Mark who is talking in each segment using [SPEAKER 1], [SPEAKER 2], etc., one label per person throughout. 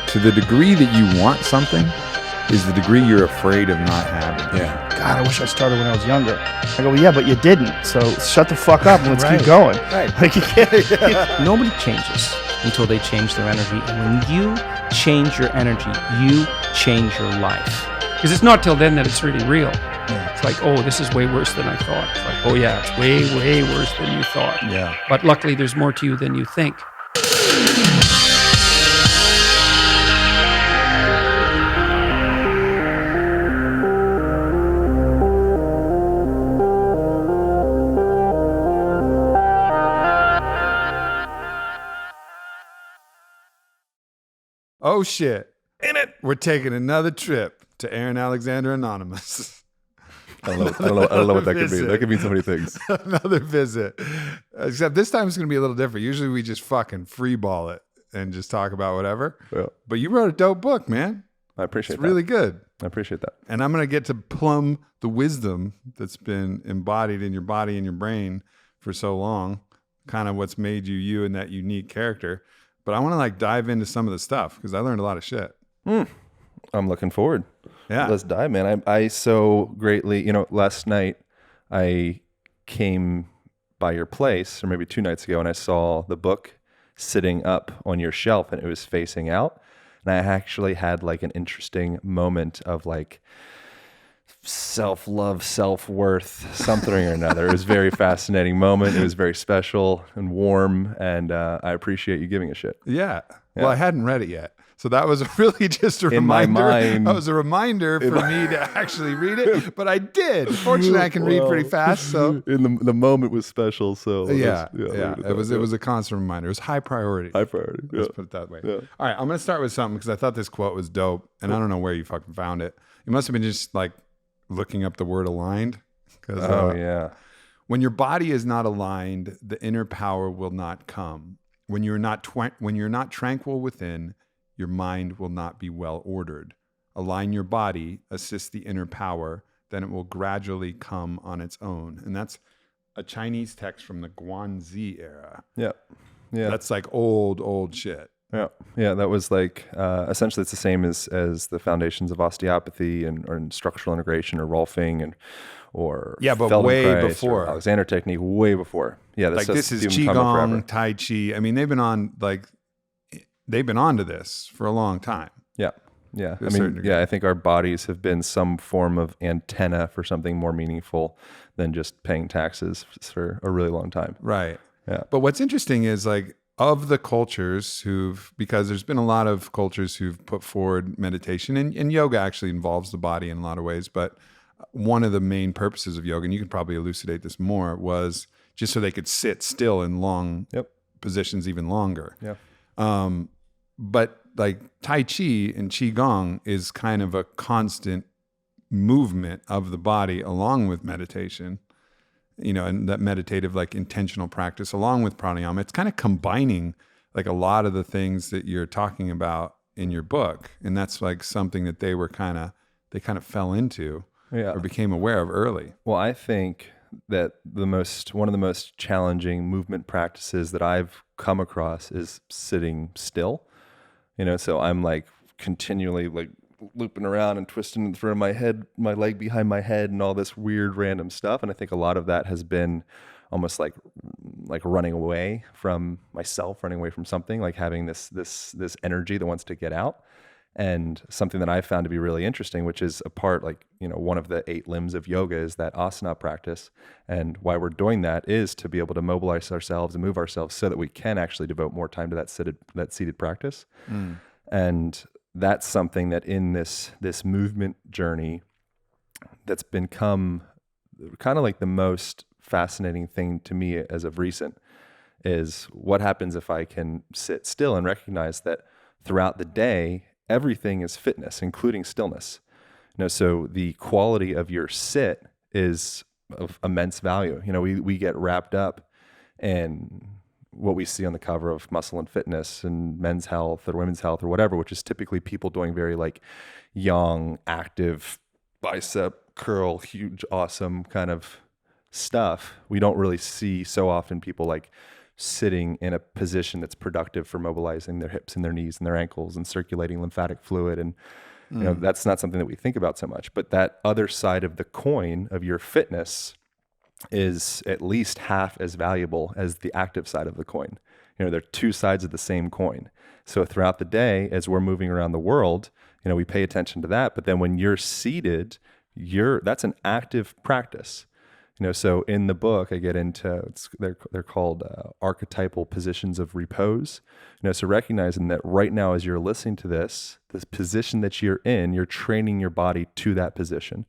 [SPEAKER 1] to the degree that you want something is the degree you're afraid of not having.
[SPEAKER 2] Yeah. God, I wish I started when I was younger. I go, well, yeah, but you didn't. So shut the fuck up and let's keep going.
[SPEAKER 3] Right.
[SPEAKER 2] Like, you can't.
[SPEAKER 3] Nobody changes until they change their energy. And when you change your energy, you change your life. Because it's not till then that it's really real.
[SPEAKER 2] Yeah.
[SPEAKER 3] It's like, oh, this is way worse than I thought. It's like, oh yeah, it's way, way worse than you thought.
[SPEAKER 2] Yeah.
[SPEAKER 3] But luckily, there's more to you than you think.
[SPEAKER 1] Oh shit. In it. We're taking another trip to Aaron Alexander Anonymous.
[SPEAKER 4] I don't know what that could be. That could mean so many things.
[SPEAKER 1] Another visit. Except this time it's going to be a little different. Usually we just fucking freeball it and just talk about whatever.
[SPEAKER 4] Yeah.
[SPEAKER 1] But you wrote a dope book, man.
[SPEAKER 4] I appreciate
[SPEAKER 1] It's
[SPEAKER 4] that.
[SPEAKER 1] really good.
[SPEAKER 4] I appreciate that.
[SPEAKER 1] And I'm going to get to plumb the wisdom that's been embodied in your body and your brain for so long, kind of what's made you you and that unique character. But I want to like dive into some of the stuff because I learned a lot of shit.
[SPEAKER 4] I'm looking forward.
[SPEAKER 1] Yeah.
[SPEAKER 4] Let's dive, man. I so greatly, last night I came by your place, or maybe 2 nights ago, and I saw the book sitting up on your shelf and it was facing out. And I actually had like an interesting moment of like self-love, self-worth, something or another. It was a very fascinating moment. It was very special and warm, and I appreciate you giving a shit.
[SPEAKER 1] Yeah. Well, I hadn't read it yet. So that was really just a
[SPEAKER 4] In my
[SPEAKER 1] reminder.
[SPEAKER 4] mind.
[SPEAKER 1] That was a reminder for me to actually read it, but I did. Fortunately, I can read pretty fast. So
[SPEAKER 4] In the moment was special. So
[SPEAKER 1] yeah.
[SPEAKER 4] that's-
[SPEAKER 1] It was a constant reminder. It was high priority.
[SPEAKER 4] high priority.
[SPEAKER 1] Let's
[SPEAKER 4] Yeah.
[SPEAKER 1] put it that way.
[SPEAKER 4] Yeah.
[SPEAKER 1] All right, I'm going to start with something because I thought this quote was dope, and I don't know where you fucking found it. You must have been just like looking up the word aligned.
[SPEAKER 4] Oh yeah.
[SPEAKER 1] When your body is not aligned, the inner power will not come. When you're not tranquil within, your mind will not be well ordered. Align your body, assist the inner power, then it will gradually come on its own. And that's a Chinese text from the Guanzi era.
[SPEAKER 4] Yeah. Yeah.
[SPEAKER 1] That's like old shit.
[SPEAKER 4] Yeah. Yeah. That was like, essentially it's the same as the foundations of osteopathy and structural integration or Rolfing or
[SPEAKER 1] Yeah, but
[SPEAKER 4] Feldenkrais
[SPEAKER 1] way
[SPEAKER 4] or
[SPEAKER 1] before.
[SPEAKER 4] Alexander technique, way before. Yeah.
[SPEAKER 1] Like this is
[SPEAKER 4] been coming
[SPEAKER 1] Qigong,
[SPEAKER 4] forever.
[SPEAKER 1] Tai Chi. I mean, they've been on to this for a long time.
[SPEAKER 4] Yeah. Yeah.
[SPEAKER 1] To a certain degree.
[SPEAKER 4] I think our bodies have been some form of antenna for something more meaningful than just paying taxes for a really long time.
[SPEAKER 1] Right.
[SPEAKER 4] Yeah.
[SPEAKER 1] But what's interesting is like of the cultures because there's been a lot of cultures who've put forward meditation and yoga actually involves the body in a lot of ways. But one of the main purposes of yoga, and you could probably elucidate this more, was just so they could sit still in long positions even longer.
[SPEAKER 4] Yeah.
[SPEAKER 1] But like Tai Chi and Qigong is kind of a constant movement of the body along with meditation, and that meditative, like intentional practice along with pranayama. It's kind of combining like a lot of the things that you're talking about in your book. And that's like something that they kind of fell into or became aware of early.
[SPEAKER 4] Well, I think that one of the most challenging movement practices that I've come across is sitting still. So I'm like continually like looping around and twisting in front of my head, my leg behind my head, and all this weird random stuff. And I think a lot of that has been almost like running away from myself, running away from something, like having this energy that wants to get out. And something that I found to be really interesting, which is a part one of the 8 limbs of yoga is that asana practice. And why we're doing that is to be able to mobilize ourselves and move ourselves so that we can actually devote more time to that seated practice. And that's something that in this movement journey that's become kind of like the most fascinating thing to me as of recent is what happens if I can sit still and recognize that throughout the day, everything is fitness, including stillness. So the quality of your sit is of immense value. We get wrapped up in what we see on the cover of Muscle and Fitness and Men's Health or Women's Health or whatever, which is typically people doing very like young, active, bicep curl, huge, awesome kind of stuff. We don't really see so often people like sitting in a position that's productive for mobilizing their hips and their knees and their ankles and circulating lymphatic fluid. And you know, that's not something that we think about so much. But that other side of the coin of your fitness is at least half as valuable as the active side of the coin. You know, they're two sides of the same coin. So throughout the day, as we're moving around the world, you know, we pay attention to that. But then when you're seated, that's an active practice. You know, so in the book, I get into, they're called archetypal positions of repose. You know, so recognizing that right now, as you're listening to this position that you're in, you're training your body to that position.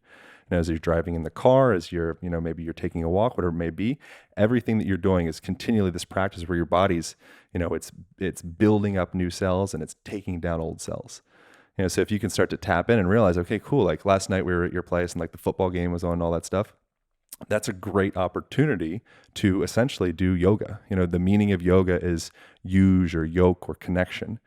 [SPEAKER 4] You know, as you're driving in the car, as you're, you know, maybe you're taking a walk, whatever it may be, everything that you're doing is continually this practice where your body's, you know, it's building up new cells and it's taking down old cells. You know, so if you can start to tap in and realize, okay, cool, like last night we were at your place and like the football game was on and all that stuff. That's a great opportunity to essentially do yoga. You know, the meaning of yoga is use or yoke or connection.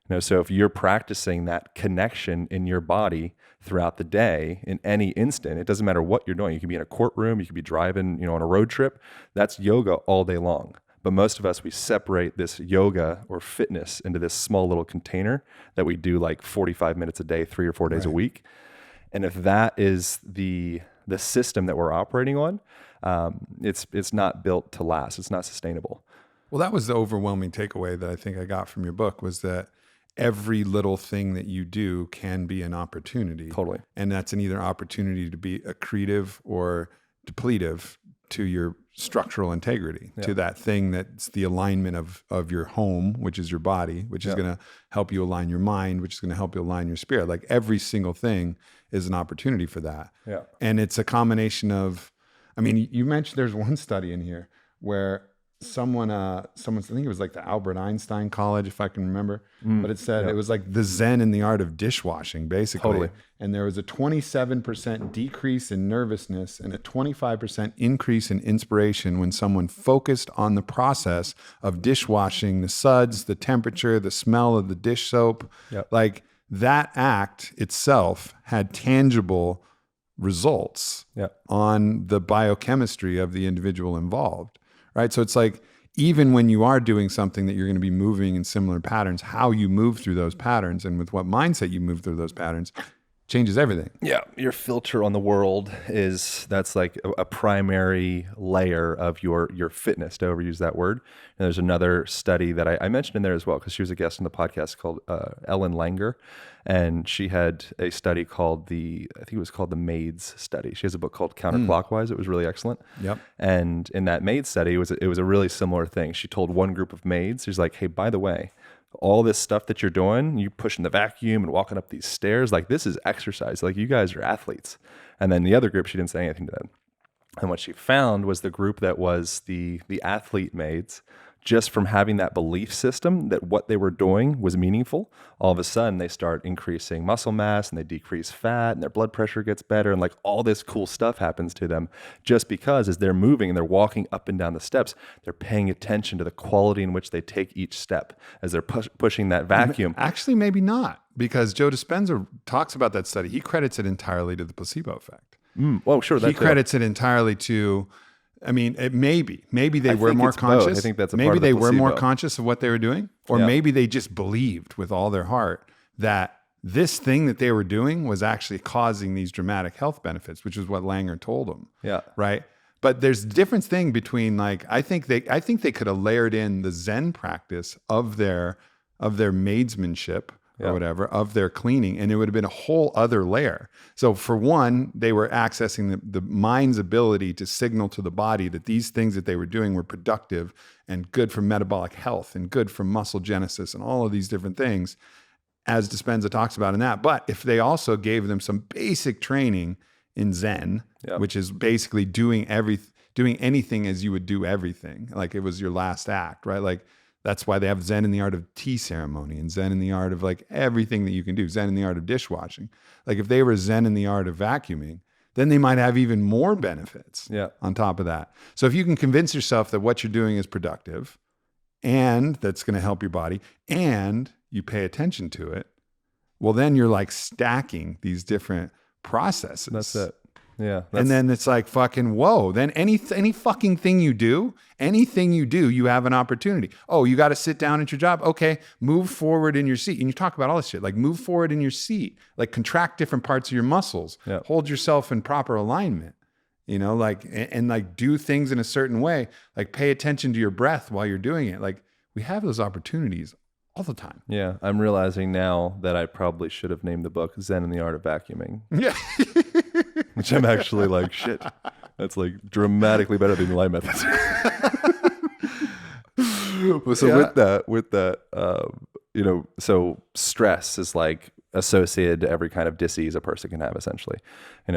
[SPEAKER 4] You know, so if you're practicing that connection in your body throughout the day, in any instant, it doesn't matter what you're doing. You could be in a courtroom, you could be driving, you know, on a road trip. That's yoga all day long. But most of us, we separate this yoga or fitness into this small little container that we do like 45 minutes a day, 3 or 4 days a week. And if that is the system that we're operating on, it's not built to last. It's not sustainable.
[SPEAKER 1] Well, that was the overwhelming takeaway that I think I got from your book, was that every little thing that you do can be an opportunity.
[SPEAKER 4] Totally.
[SPEAKER 1] And that's an either opportunity to be accretive or depletive to your structural integrity, to that thing that's the alignment of your home, which is your body, which is going to help you align your mind, which is going to help you align your spirit. Like every single thing is an opportunity for that. Yeah. And it's a combination of, I mean, you mentioned there's one study in here where someone, I think it was like the Albert Einstein College, if I can remember, but it said it was like the Zen in the art of dishwashing, basically.
[SPEAKER 4] Totally.
[SPEAKER 1] And there was a 27% decrease in nervousness and a 25% increase in inspiration when someone focused on the process of dishwashing, the suds, the temperature, the smell of the dish soap. Yep. Like that act itself had tangible results on the biochemistry of the individual involved. Right. So it's like, even when you are doing something that you're going to be moving in similar patterns, how you move through those patterns and with what mindset you move through those patterns changes everything. Yeah.
[SPEAKER 4] Your filter on the world that's like a primary layer of your fitness, to overuse that word. And there's another study that I mentioned in there as well, because she was a guest on the podcast, called Ellen Langer. And she had a study called I think it was called the MAIDS study. She has a book called Counterclockwise. It was really excellent. Yep. And in that MAIDS study, it was a really similar thing. She told one group of maids, she's like, hey, by the way, all this stuff that you're doing, you pushing the vacuum and walking up these stairs, like this is exercise. Like you guys are athletes. And then the other group, she didn't say anything to them. And what she found was the group that was the athlete maids, just from having that belief system that what they were doing was meaningful, all of a sudden they start increasing muscle mass and they decrease fat and their blood pressure gets better and like all this cool stuff happens to them just because as they're moving and they're walking up and down the steps, they're paying attention to the quality in which they take each step as they're pushing that vacuum.
[SPEAKER 1] Actually, maybe not, because Joe Dispenza talks about that study. He credits it entirely to the placebo effect.
[SPEAKER 4] Oh, sure.
[SPEAKER 1] He credits it entirely to... I mean, maybe they were more conscious.
[SPEAKER 4] Both. I think that's a
[SPEAKER 1] maybe
[SPEAKER 4] part of
[SPEAKER 1] they
[SPEAKER 4] the
[SPEAKER 1] were
[SPEAKER 4] placebo.
[SPEAKER 1] more conscious of what they were doing, or maybe they just believed with all their heart that this thing that they were doing was actually causing these dramatic health benefits, which is what Langer told them. Yeah. Right. But there's a difference thing between like I think they could have layered in the Zen practice of their maidsmanship. Or whatever, of their cleaning, and it would have been a whole other layer. So for one, they were accessing the mind's ability to signal to the body that these things that they were doing were productive and good for metabolic health and good for muscle genesis and all of these different things, as Dispenza talks about in that. But if they also gave them some basic training in Zen, which is basically doing anything as you would do everything, like it was your last act, right? Like, that's why they have Zen in the art of tea ceremony and Zen in the art of like everything that you can do, Zen in the art of dishwashing. Like if they were Zen in the art of vacuuming, then they might have even more benefits on top of that. So if you can convince yourself that what you're doing is productive and that's going to help your body and you pay attention to it, well, then you're like stacking these different processes.
[SPEAKER 4] That's it. Yeah.
[SPEAKER 1] And then it's like fucking, whoa. Then any fucking thing you do, you have an opportunity. Oh, you got to sit down at your job. Okay, move forward in your seat. And you talk about all this shit, like move forward in your seat, like contract different parts of your muscles, hold yourself in proper alignment, like, and like do things in a certain way, like pay attention to your breath while you're doing it. Like we have those opportunities all the time.
[SPEAKER 4] Yeah. I'm realizing now that I probably should have named the book Zen and the Art of Vacuuming.
[SPEAKER 1] Yeah.
[SPEAKER 4] Which I'm actually like, shit, that's like dramatically better than the Lie methods. So with that, so stress is like associated to every kind of disease a person can have, essentially.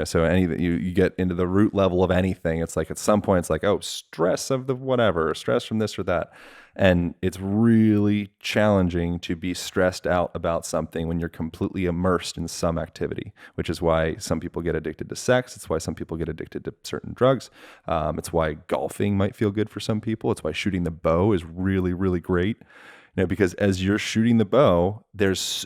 [SPEAKER 4] So anything you get into the root level of anything, it's like at some point it's like, oh, stress of the whatever, or stress from this or that. And it's really challenging to be stressed out about something when you're completely immersed in some activity, which is why some people get addicted to sex. It's why some people get addicted to certain drugs. It's why golfing might feel good for some people. It's why shooting the bow is really, really great. Because as you're shooting the bow,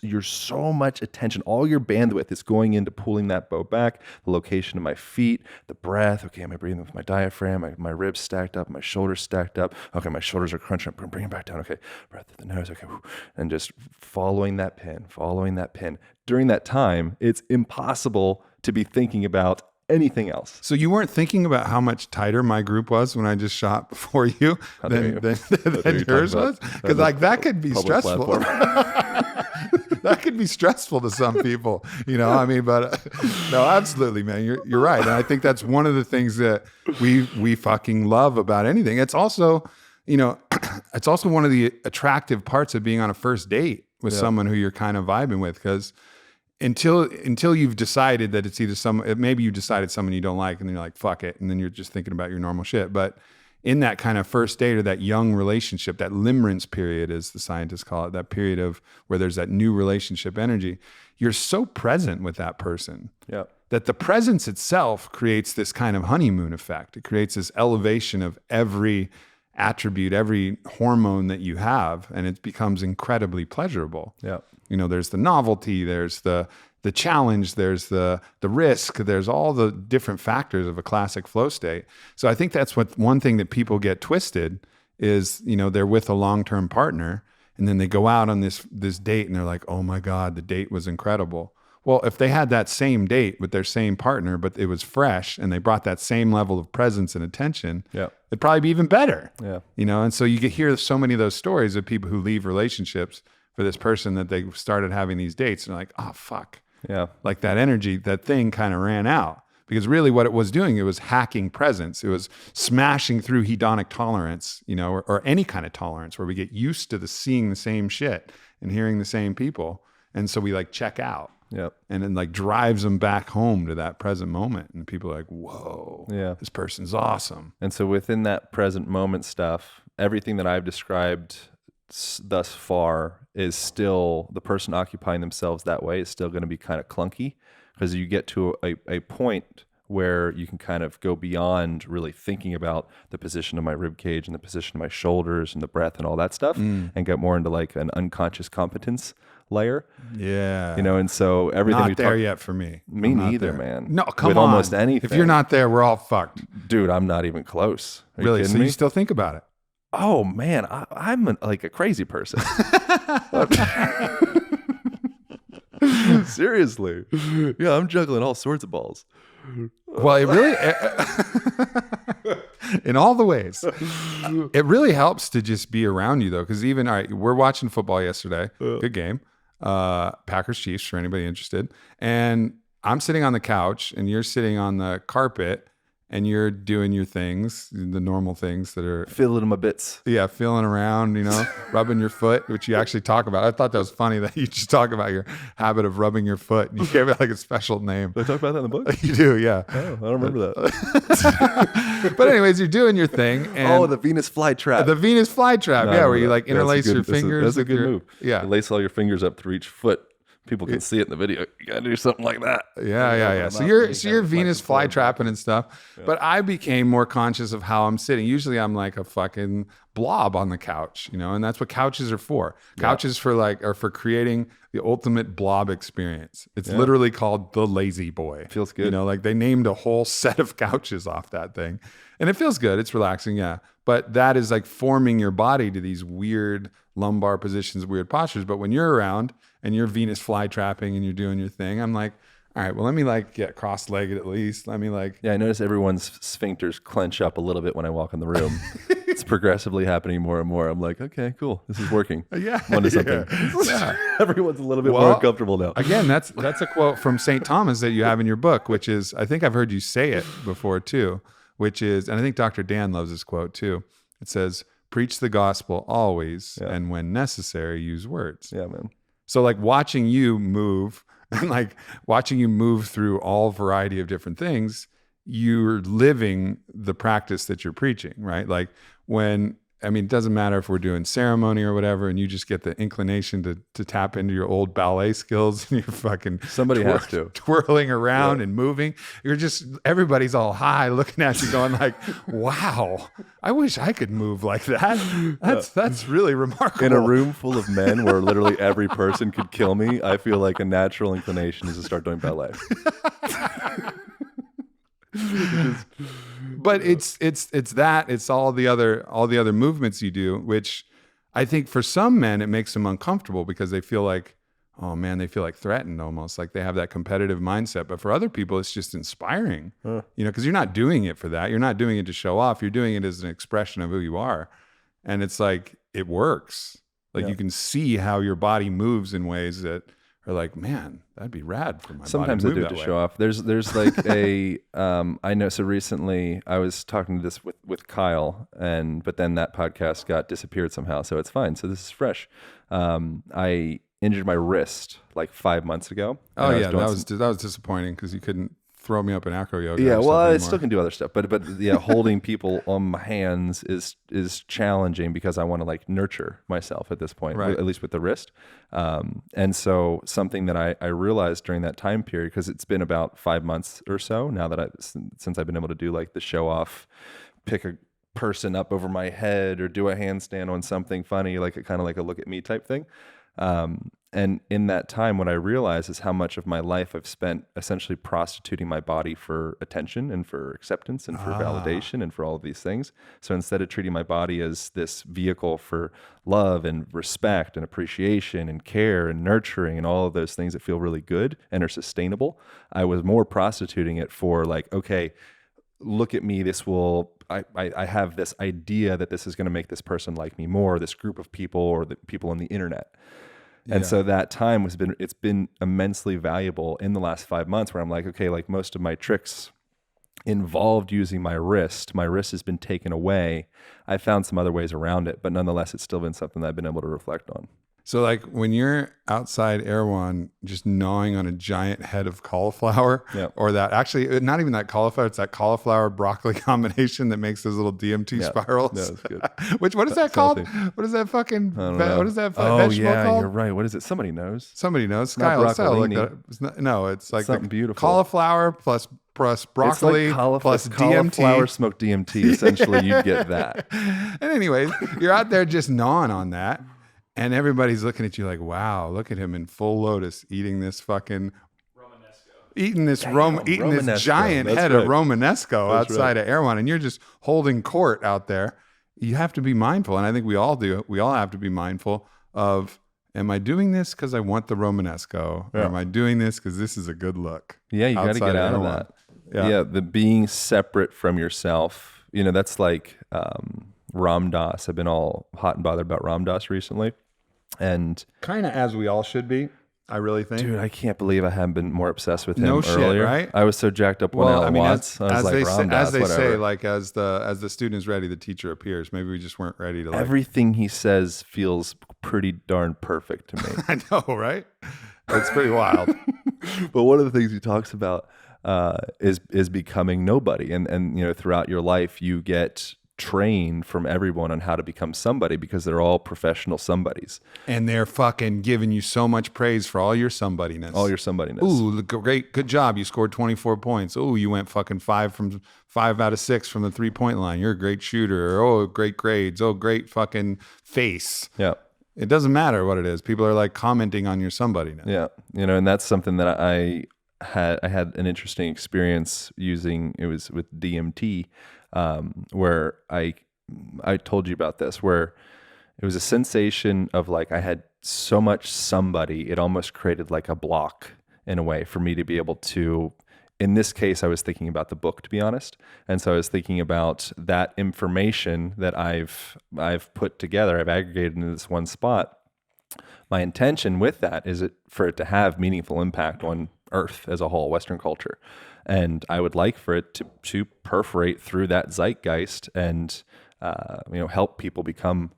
[SPEAKER 4] you're so much attention, all your bandwidth is going into pulling that bow back, the location of my feet, the breath. Okay, am I breathing with my diaphragm? My ribs stacked up, my shoulders stacked up. Okay, my shoulders are crunching. I'm bringing it back down. Okay, breath through the nose. Okay, and just following that pin. During that time, it's impossible to be thinking about anything else.
[SPEAKER 1] So you weren't thinking about how much tighter my group was when I just shot before you than yours was? Because like that could be stressful. That could be stressful to some people, I mean, but no, absolutely, man. You're right. And I think that's one of the things that we fucking love about anything. It's also, it's also one of the attractive parts of being on a first date with someone who you're kind of vibing with, because until you've decided that it's either maybe you decided someone you don't like and then you're like, fuck it. And then you're just thinking about your normal shit. But in that kind of first date or that young relationship, that limerence period, as the scientists call it, that period of where there's that new relationship energy, you're so present with that person that the presence itself creates this kind of honeymoon effect. It creates this elevation of every attribute, every hormone that you have, and it becomes incredibly pleasurable.
[SPEAKER 4] Yeah.
[SPEAKER 1] There's the novelty, there's the challenge, there's the risk, there's all the different factors of a classic flow state. So I think that's one thing that people get twisted is, they're with a long-term partner and then they go out on this date and they're like, oh my God, the date was incredible. Well, if they had that same date with their same partner, but it was fresh and they brought that same level of presence and attention, it'd probably be even better.
[SPEAKER 4] Yeah.
[SPEAKER 1] And so you get hear so many of those stories of people who leave relationships for this person that they started having these dates and they're like, oh, fuck.
[SPEAKER 4] Yeah.
[SPEAKER 1] Like that energy, that thing kind of ran out. Because really what it was doing, it was hacking presence. It was smashing through hedonic tolerance, or any kind of tolerance where we get used to seeing the same shit and hearing the same people. And so we like check out.
[SPEAKER 4] Yep.
[SPEAKER 1] And then like drives them back home to that present moment. And people are like, whoa, this person's awesome.
[SPEAKER 4] And so within that present moment stuff, everything that I've described thus far is still, the person occupying themselves that way is still going to be kind of clunky, because you get to a point where you can kind of go beyond really thinking about the position of my rib cage and the position of my shoulders and the breath and all that stuff, and get more into like an unconscious competence layer.
[SPEAKER 1] Yeah.
[SPEAKER 4] And so everything
[SPEAKER 1] not there yet for me.
[SPEAKER 4] Me neither, man.
[SPEAKER 1] No, come
[SPEAKER 4] with
[SPEAKER 1] on.
[SPEAKER 4] Almost anything.
[SPEAKER 1] If you're not there, we're all fucked.
[SPEAKER 4] Dude, I'm not even close. Are
[SPEAKER 1] really?
[SPEAKER 4] You
[SPEAKER 1] So
[SPEAKER 4] kidding me?
[SPEAKER 1] you still think about it?
[SPEAKER 4] Oh man, I'm like a crazy person. Seriously. Yeah, I'm juggling all sorts of balls.
[SPEAKER 1] Well, it really, in all the ways, it really helps to just be around you though. Cause even, all right, we're watching football yesterday. Good game. Packers Chiefs for anybody interested. And I'm sitting on the couch and you're sitting on the carpet and you're doing your things, the normal things that are
[SPEAKER 4] feeling my bits.
[SPEAKER 1] Yeah, feeling around, rubbing your foot, which you actually talk about. I thought that was funny that you just talk about your habit of rubbing your foot. You gave it like a special name.
[SPEAKER 4] Did I talk about that in the book?
[SPEAKER 1] You do, yeah.
[SPEAKER 4] Oh, I don't remember that.
[SPEAKER 1] But anyways, you're doing your thing. And
[SPEAKER 4] the Venus flytrap.
[SPEAKER 1] The Venus flytrap, where you like interlace your fingers.
[SPEAKER 4] That's a good move.
[SPEAKER 1] Yeah.
[SPEAKER 4] You lace all your fingers up through each foot. People can see it in the video. You gotta do something like that.
[SPEAKER 1] Yeah. So you're Venus flytrapping and stuff. Yeah. But I became more conscious of how I'm sitting. Usually I'm like a fucking blob on the couch, and that's what couches are for. Couches are for creating the ultimate blob experience. It's literally called the Lazy Boy.
[SPEAKER 4] Feels good.
[SPEAKER 1] Like they named a whole set of couches off that thing, and it feels good. It's relaxing. Yeah. But that is like forming your body to these weird lumbar positions, weird postures. But when you're around and you're Venus flytrapping and you're doing your thing, I'm like, all right, well, let me get cross-legged at least. Let me
[SPEAKER 4] Yeah, I notice everyone's sphincters clench up a little bit when I walk in the room. It's progressively happening more and more. I'm like, okay, cool. This is working.
[SPEAKER 1] Yeah.
[SPEAKER 4] I'm onto something.
[SPEAKER 1] Yeah.
[SPEAKER 4] Everyone's a little bit more uncomfortable now.
[SPEAKER 1] Again, that's a quote from St. Thomas that you have in your book, which is, I think I've heard you say it before too, which is, and I think Dr. Dan loves this quote too. It says, preach the gospel always, and when necessary, use words.
[SPEAKER 4] Yeah, man.
[SPEAKER 1] So like watching you move and like watching you move through all variety of different things, you're living the practice that you're preaching, right? Like it doesn't matter if we're doing ceremony or whatever, and you just get the inclination to tap into your old ballet skills and you're fucking
[SPEAKER 4] has to
[SPEAKER 1] twirling around and moving. Everybody's all high looking at you going like, wow, I wish I could move like that. That's really remarkable.
[SPEAKER 4] In a room full of men where literally every person could kill me, I feel like a natural inclination is to start doing ballet.
[SPEAKER 1] But it's all the other movements you do, which I think for some men it makes them uncomfortable because they feel like, oh man, they feel like threatened almost, like they have that competitive mindset. But for other people, it's just inspiring, because you're not doing it for that. You're not doing it to show off. You're doing it as an expression of who you are, and it's like it works. Like you can see how your body moves in ways that are like, man, that'd be rad for my
[SPEAKER 4] Sometimes
[SPEAKER 1] body.
[SPEAKER 4] I do it to show off. There's like a, I know, so recently I was talking to this with Kyle, but then that podcast got disappeared somehow. So it's fine. So this is fresh. I injured my wrist like 5 months ago.
[SPEAKER 1] Oh yeah. That was disappointing because you couldn't throw me up in acro yoga.
[SPEAKER 4] Yeah, well, I still can do other stuff, but yeah, holding people on my hands is challenging because I want to like nurture myself at this point,
[SPEAKER 1] right.
[SPEAKER 4] At least with the wrist. And so something that I realized during that time period, because it's been about 5 months or so now that since I've been able to do like the show off, pick a person up over my head or do a handstand on something funny, like a kind of like a look at me type thing. And in that time, what I realized is how much of my life I've spent essentially prostituting my body for attention and for acceptance and for validation and for all of these things. So instead of treating my body as this vehicle for love and respect and appreciation and care and nurturing and all of those things that feel really good and are sustainable, I was more prostituting it for like, okay, look at me, I have this idea that this is going to make this person like me more, this group of people or the people on the internet. And so that time it's been immensely valuable in the last 5 months where I'm like, okay, like most of my tricks involved using my wrist. My wrist has been taken away. I found some other ways around it, but nonetheless, it's still been something that I've been able to reflect on.
[SPEAKER 1] So like when you're outside Erewhon just gnawing on a giant head of cauliflower, or that actually not even that cauliflower, it's that cauliflower broccoli combination that makes those little DMT spirals.
[SPEAKER 4] Yeah, that's good.
[SPEAKER 1] What is that called? What is that fucking, what is that vegetable called?
[SPEAKER 4] You're right. What is it? Somebody knows.
[SPEAKER 1] Somebody knows.
[SPEAKER 4] Not
[SPEAKER 1] Broccolini. It's like
[SPEAKER 4] something beautiful.
[SPEAKER 1] Cauliflower plus broccoli
[SPEAKER 4] it's like
[SPEAKER 1] plus DMT.
[SPEAKER 4] Cauliflower smoked DMT. Essentially, you get that.
[SPEAKER 1] And anyways, you're out there just gnawing on that. And everybody's looking at you like, wow, look at him in full lotus eating this fucking eating this giant head of Romanesco outside of Erewhon, and you're just holding court out there. You have to be mindful, and I think we all do. We all have to be mindful of, am I doing this because I want the Romanesco, or am I doing this because this is a good look?
[SPEAKER 4] Yeah, you got to get out of that. Yeah, the being separate from yourself. That's like Ram Dass. I've been all hot and bothered about Ram Dass recently. And
[SPEAKER 1] kind of as we all should be, I really think.
[SPEAKER 4] Dude, I can't believe I haven't been more obsessed with him
[SPEAKER 1] earlier.
[SPEAKER 4] Shit, right? I was so jacked up on Alan Watts. I was like, Ram Dass,
[SPEAKER 1] as they
[SPEAKER 4] whatever.
[SPEAKER 1] say, like as the student is ready, the teacher appears. Maybe we just weren't ready to. Like...
[SPEAKER 4] Everything he says feels pretty darn perfect to me.
[SPEAKER 1] I know, right? It's pretty wild.
[SPEAKER 4] But one of the things he talks about is becoming nobody, and throughout your life you get train from everyone on how to become somebody, because they're all professional somebodies.
[SPEAKER 1] And they're fucking giving you so much praise for all your somebodiness.
[SPEAKER 4] All your somebodiness.
[SPEAKER 1] Ooh, good job. You scored 24 points. Ooh, you went fucking 5 out of 6 from the 3-point line. You're a great shooter. Oh, great grades. Oh, great fucking face.
[SPEAKER 4] Yeah.
[SPEAKER 1] It doesn't matter what it is. People are like commenting on your somebodiness.
[SPEAKER 4] Yeah. And that's something that I had an interesting experience using. It was with DMT, where I told you about this, where it was a sensation of like I had so much somebody, it almost created like a block in a way for me to be able to, in this case, I was thinking about the book, to be honest. And so I was thinking about that information that I've put together, I've aggregated into this one spot. My intention with that is for it to have meaningful impact on Earth as a whole, Western culture. And I would like for it to perforate through that zeitgeist and, help people become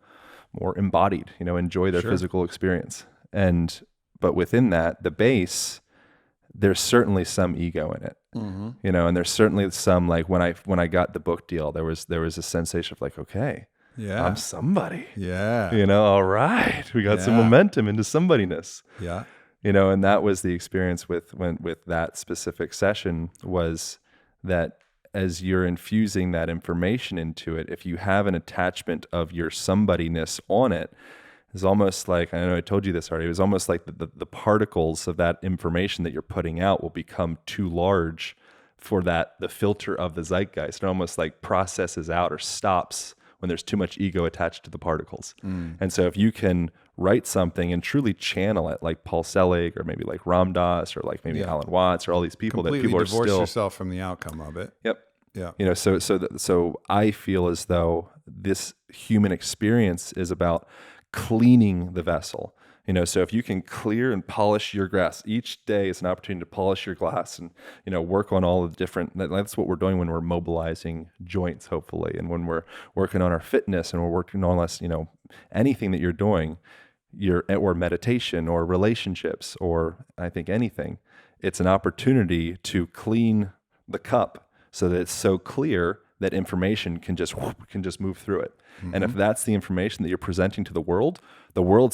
[SPEAKER 4] more embodied, enjoy their physical experience. But within that, the base, there's certainly some ego in it, and there's certainly some, like when I got the book deal, there was a sensation of like, okay,
[SPEAKER 1] yeah,
[SPEAKER 4] I'm somebody.
[SPEAKER 1] Yeah.
[SPEAKER 4] All right, we got some momentum into somebodyness.
[SPEAKER 1] Yeah.
[SPEAKER 4] And that was the experience with that specific session, was that as you're infusing that information into it, if you have an attachment of your somebodyness on it, it's almost like, I know I told you this already, it was almost like the particles of that information that you're putting out will become too large for the filter of the zeitgeist. It almost like processes out or stops when there's too much ego attached to the particles. And so if you can write something and truly channel it, like Paul Selig, or maybe like Ram Dass, or like maybe Alan Watts, or all these people
[SPEAKER 1] Completely
[SPEAKER 4] that people are
[SPEAKER 1] divorce
[SPEAKER 4] still
[SPEAKER 1] yourself from the outcome of it.
[SPEAKER 4] Yep.
[SPEAKER 1] Yeah.
[SPEAKER 4] So I feel as though this human experience is about cleaning the vessel. So if you can clear and polish your glass, each day is an opportunity to polish your glass and, work on all the different, that's what we're doing when we're mobilizing joints, hopefully. And when we're working on our fitness and we're working on less, anything that you're doing, or meditation or relationships, or I think anything, it's an opportunity to clean the cup so that it's so clear that information can just move through it. And if that's the information that you're presenting to the world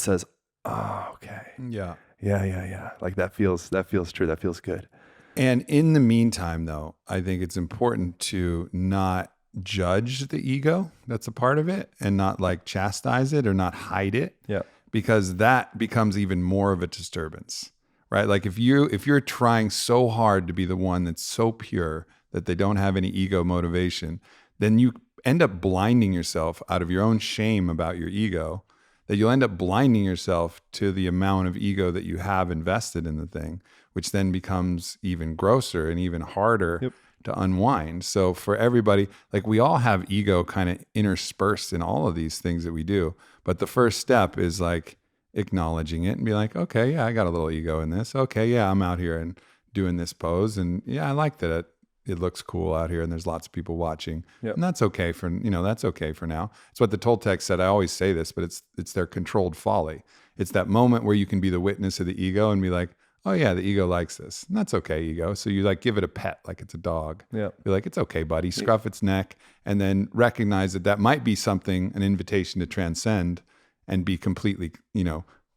[SPEAKER 4] says, oh, okay.
[SPEAKER 1] Yeah.
[SPEAKER 4] Yeah. Like that feels true. That feels good.
[SPEAKER 1] And in the meantime, though, I think it's important to not judge the ego that's a part of it, and not like chastise it or not hide it.
[SPEAKER 4] Yeah.
[SPEAKER 1] Because that becomes even more of a disturbance, right? Like if you're trying so hard to be the one that's so pure that they don't have any ego motivation, then you end up blinding yourself out of your own shame about your ego, that you'll end up blinding yourself to the amount of ego that you have invested in the thing, which then becomes even grosser and even harder to unwind. So for everybody, like we all have ego kind of interspersed in all of these things that we do. But the first step is like acknowledging it and be like, okay, yeah, I got a little ego in this. Okay, yeah, I'm out here and doing this pose. And yeah, I like that it looks cool out here and there's lots of people watching. And that's okay for now. It's what the Toltec said. I always say this, but it's their controlled folly. It's that moment where you can be the witness of the ego and be like, oh yeah, the ego likes this. And that's okay, ego. So you like give it a pet like it's a dog. Yeah. Be like, it's okay, buddy. Scruff its neck, and then recognize that might be something, an invitation to transcend and be completely,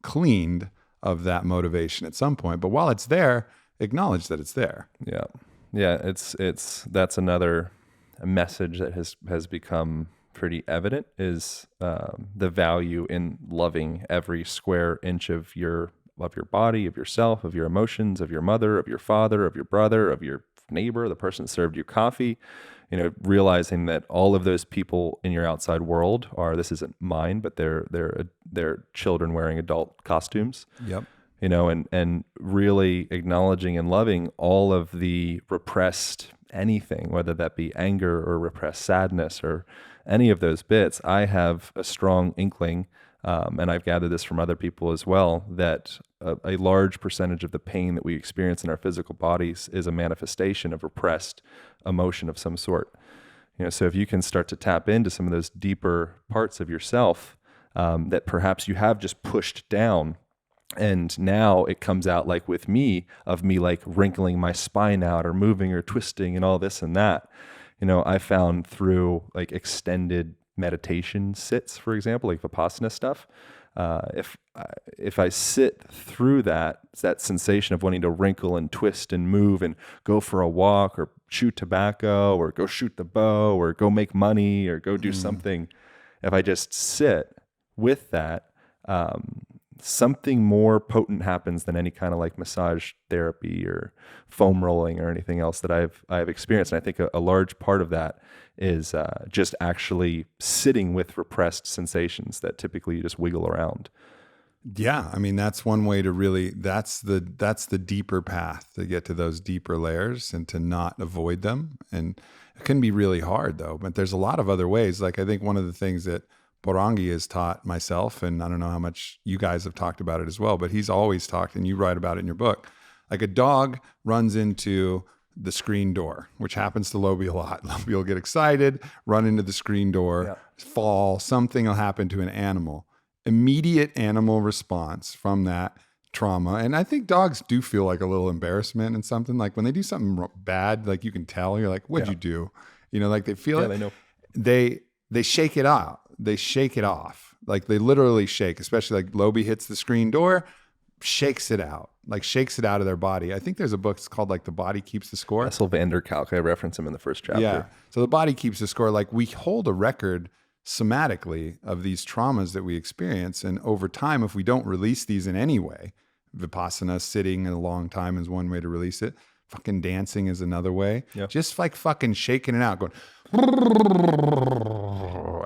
[SPEAKER 1] cleaned of that motivation at some point. But while it's there, acknowledge that it's there.
[SPEAKER 4] Yeah. Yeah, that's another message that has become pretty evident, is the value in loving every square inch of your body, of yourself, of your emotions, of your mother, of your father, of your brother, of your neighbor, the person that served you coffee. Realizing that all of those people in your outside world this isn't mine, but they're children wearing adult costumes.
[SPEAKER 1] Yep.
[SPEAKER 4] And really acknowledging and loving all of the repressed anything, whether that be anger or repressed sadness or any of those bits. I have a strong inkling, and I've gathered this from other people as well, that a large percentage of the pain that we experience in our physical bodies is a manifestation of repressed emotion of some sort. So if you can start to tap into some of those deeper parts of yourself that perhaps you have just pushed down, and now it comes out, like with me, of me like wrinkling my spine out or moving or twisting and all this and that. I found through like extended meditation sits, for example, like Vipassana stuff, if I sit through that sensation of wanting to wrinkle and twist and move and go for a walk or chew tobacco or go shoot the bow or go make money or go do something, if I just sit with that, something more potent happens than any kind of like massage therapy or foam rolling or anything else that I've experienced. And I think a large part of that is just actually sitting with repressed sensations that typically you just wiggle around.
[SPEAKER 1] Yeah, I mean, that's one way to really, that's the deeper path to get to those deeper layers and to not avoid them. And it can be really hard though, but there's a lot of other ways. Like I think one of the things that Porangi has taught myself, and I don't know how much you guys have talked about it as well, but he's always talked, and you write about it in your book, like a dog runs into the screen door, which happens to Lobi a lot. Lobi will get excited, run into the screen door, fall, something will happen to an animal. Immediate animal response from that trauma. And I think dogs do feel like a little embarrassment and something, like when they do something bad, like you can tell, you're like, what'd you do? Like they feel it.
[SPEAKER 4] They know.
[SPEAKER 1] They shake it out. They shake it off. Like they literally shake, especially like Lobi hits the screen door, shakes it out, like shakes it out of their body. I think there's a book, it's called like The Body Keeps the Score.
[SPEAKER 4] Bessel van der Kolk, I reference him in the first chapter.
[SPEAKER 1] Yeah. So the body keeps the score. Like we hold a record somatically of these traumas that we experience. And over time, if we don't release these in any way, Vipassana, sitting a long time is one way to release it. Fucking dancing is another way.
[SPEAKER 4] Yeah.
[SPEAKER 1] Just like fucking shaking it out, going